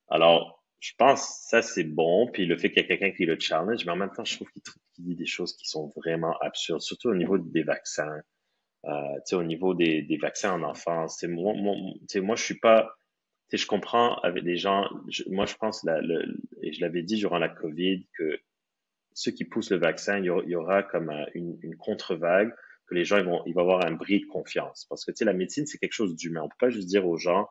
Alors, je pense que ça, c'est bon. Puis le fait qu'il y ait quelqu'un qui le challenge, mais en même temps, je trouve qu'il dit des choses qui sont vraiment absurdes, surtout au niveau des vaccins. Tu sais, au niveau des vaccins en enfance. Tu sais, moi, je suis pas, tu sais, je comprends avec des gens, moi, je pense, et je l'avais dit durant la COVID, que ceux qui poussent le vaccin, il y aura comme une contre-vague, que les gens, il va avoir un bris de confiance. Parce que, tu sais, la médecine, c'est quelque chose d'humain. On peut pas juste dire aux gens,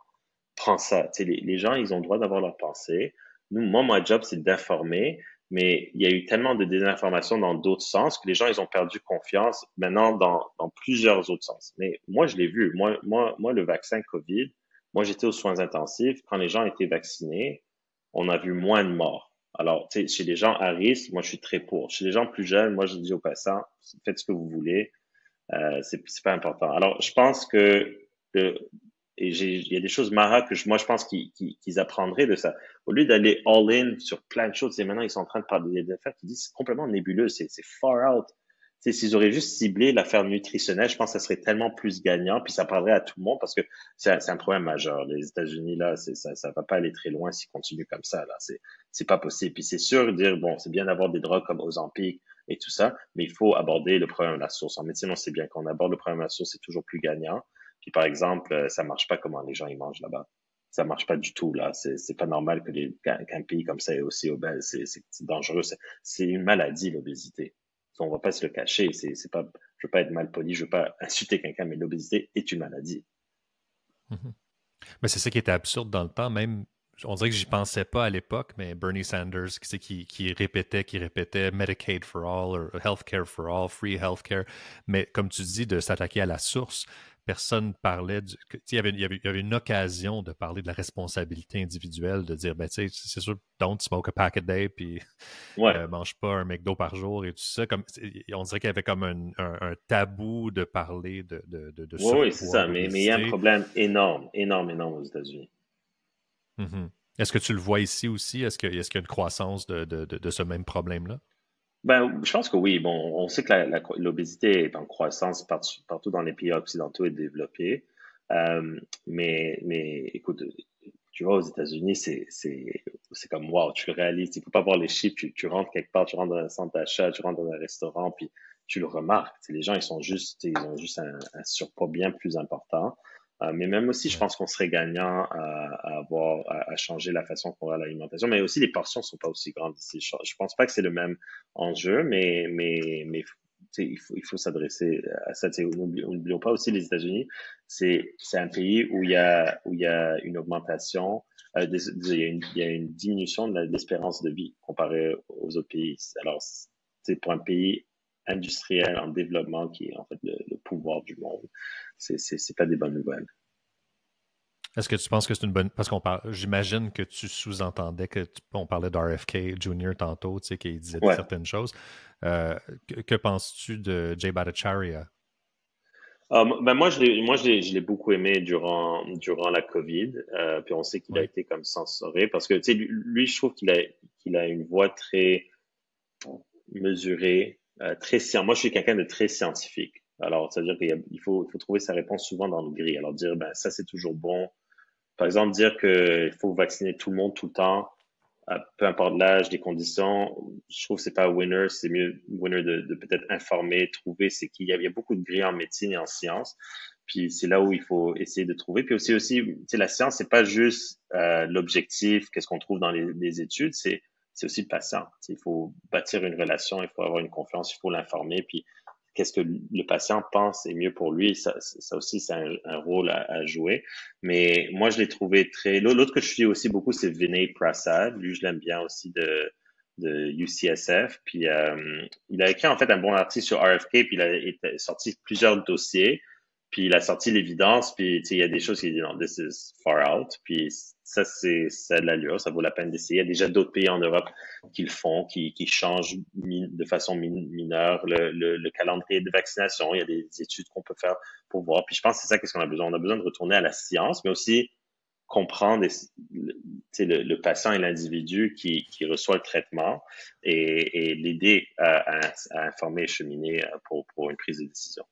prends ça. Tu sais, les gens, ils ont le droit d'avoir leur pensée. Moi, mon job, c'est d'informer, mais il y a eu tellement de désinformation dans d'autres sens que les gens, ils ont perdu confiance maintenant dans plusieurs autres sens. Mais moi, je l'ai vu. Moi, le vaccin COVID, moi, j'étais aux soins intensifs. Quand les gens étaient vaccinés, on a vu moins de morts. Alors, tu sais, chez les gens à risque, moi, je suis très pour. Chez les gens plus jeunes, moi, je dis aux patients, faites ce que vous voulez. C'est pas important. Alors, je pense que le, il y a des choses Mara moi je pense qu'ils apprendraient de ça. Au lieu d'aller all-in sur plein de choses, et maintenant ils sont en train de parler d'affaires qui disent c'est complètement nébuleux, c'est far out. Tu sais, s'ils auraient juste ciblé l'affaire nutritionnelle, je pense que ça serait tellement plus gagnant, puis ça parlerait à tout le monde parce que c'est un problème majeur. Les États-Unis là, ça va pas aller très loin s'ils continuent comme ça là. C'est pas possible. Puis c'est sûr de dire bon, c'est bien d'avoir des drogues comme Ozempic et tout ça, mais il faut aborder le problème à la source. En médecine, on sait bien qu'on aborde le problème à la source, c'est toujours plus gagnant. Puis par exemple, ça marche pas comment les gens ils mangent là-bas. Ça marche pas du tout là. C'est pas normal qu'un pays comme ça est aussi obèse. C'est dangereux. C'est une maladie l'obésité. On va pas se le cacher. C'est pas. Je veux pas être mal poli. Je veux pas insulter quelqu'un, mais l'obésité est une maladie. Mhm. Mais c'est ça qui était absurde dans le temps, même. On dirait que j'y pensais pas à l'époque, mais Bernie Sanders, qui répétait Medicaid for all, ou Healthcare for all, free healthcare. Mais comme tu dis, de s'attaquer à la source, personne parlait il y avait une occasion de parler de la responsabilité individuelle, de dire, ben, tu sais, c'est sûr, don't smoke a pack a day, puis Ouais. mange pas un McDo par jour et tout ça. On dirait qu'il y avait comme un tabou de parler de Oui, oui, c'est surpoids, ça. Mais il y a un d'obésité. problème énorme, énorme, énorme aux États-Unis. Mhm. Est-ce que tu le vois ici aussi? Est-ce qu'il y a une croissance de ce même problème-là? Ben, je pense que oui. Bon, on sait que l'obésité est en croissance partout dans les pays occidentaux et développés. Mais écoute, tu vois, aux États-Unis, c'est comme, wow, tu le réalises. Il faut pas voir les chiffres. Tu rentres quelque part, tu rentres dans un centre d'achat, tu rentres dans un restaurant, puis tu le remarques. Les gens, ils ont juste un surpoids bien plus important. Mais même aussi, je Ouais. pense qu'on serait gagnant à changer la façon qu'on a l'alimentation. Mais aussi, les portions sont pas aussi grandes ici. Je pense pas que c'est le même enjeu, mais tu sais, il faut s'adresser à ça. Tu sais, n'oublions pas aussi les États-Unis, c'est un pays où il y a une augmentation, il y a une diminution de l'espérance de vie comparée aux autres pays. Alors, c'est pour un pays industriel en développement qui est en fait le pouvoir du monde, c'est pas des bonnes nouvelles. Est-ce que tu penses que c'est une bonne... Parce qu'on parle... J'imagine que tu sous-entendais on parlait d'RFK Jr. tantôt, tu sais, qui disait Ouais. certaines choses. Que penses-tu de Jay Bhattacharya? Ben je l'ai beaucoup aimé durant la COVID. Puis on sait qu'il a Oui, été comme censuré parce que, tu sais, lui, je trouve qu'il a une voix très mesurée, moi, je suis quelqu'un de très scientifique. Alors, c'est-à-dire qu'il faut trouver sa réponse souvent dans le gris. Alors, dire, ben, ça, c'est toujours bon. Par exemple, dire qu'il faut vacciner tout le monde tout le temps, peu importe l'âge, les conditions, je trouve que c'est pas winner. C'est mieux winner de peut-être informer, trouver c'est qui. Il y a beaucoup de grilles en médecine et en sciences. Puis c'est là où il faut essayer de trouver. Puis aussi, tu sais, la science, c'est pas juste l'objectif, qu'est-ce qu'on trouve dans les études, c'est aussi le patient. Tu sais, il faut bâtir une relation, il faut avoir une confiance, il faut l'informer. Puis qu'est-ce que le patient pense est mieux pour lui. Ça aussi, c'est un rôle à jouer. Mais moi, je l'ai trouvé très... L'autre que je suis aussi beaucoup, c'est Vinay Prasad. Lui, je l'aime bien aussi de UCSF. Puis, il a écrit en fait un bon article sur RFK, puis il a sorti plusieurs dossiers. Puis il a sorti l'évidence, puis tu sais, il y a des choses qui disent non, this is far out. Puis ça a de l'allure, ça vaut la peine d'essayer. Il y a déjà d'autres pays en Europe qui le font, qui changent de façon mineure le calendrier de vaccination. Il y a des études qu'on peut faire pour voir. Puis je pense que c'est ça qu'est-ce qu'on a besoin. On a besoin de retourner à la science, mais aussi comprendre le patient et l'individu qui reçoit le traitement et l'aider à informer et cheminer pour une prise de décision.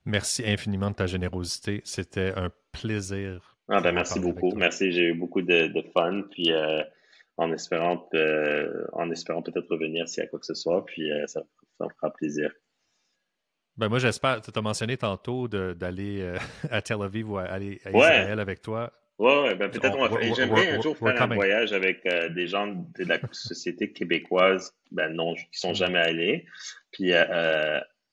merci infiniment de ta générosité. C'était un plaisir de Ah ben pouvoir merci parler avec beaucoup. toi. Merci, j'ai eu beaucoup de fun. Puis en espérant peut-être revenir s'il y a quoi que ce soit. Puis ça me fera plaisir. Ben moi, j'espère, tu as mentionné tantôt d'aller à Tel Aviv ou aller à Ouais, Israël avec toi. ouais, ben peut-être on va faire. J'aime bien un jour We're faire un coming. voyage avec des gens de la société québécoise, ben non, qui sont Mhm. jamais allés. Puis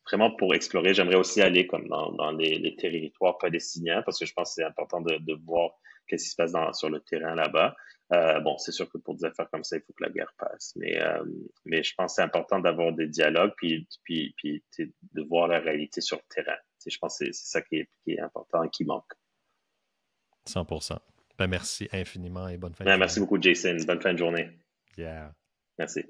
vraiment pour explorer, j'aimerais aussi aller comme dans les territoires palestiniens parce que je pense que c'est important de voir qu'est-ce qui se passe sur le terrain là-bas. Bon, c'est sûr que pour des affaires comme ça, il faut que la guerre passe, mais je pense que c'est important d'avoir des dialogues puis tu sais, de voir la réalité sur le terrain. Tu sais, je pense que c'est ça qui est important et qui manque. 100%. Ben merci infiniment et bonne fin de Ouais, merci journée. beaucoup, Jason. Bonne fin de journée. Yeah. Merci.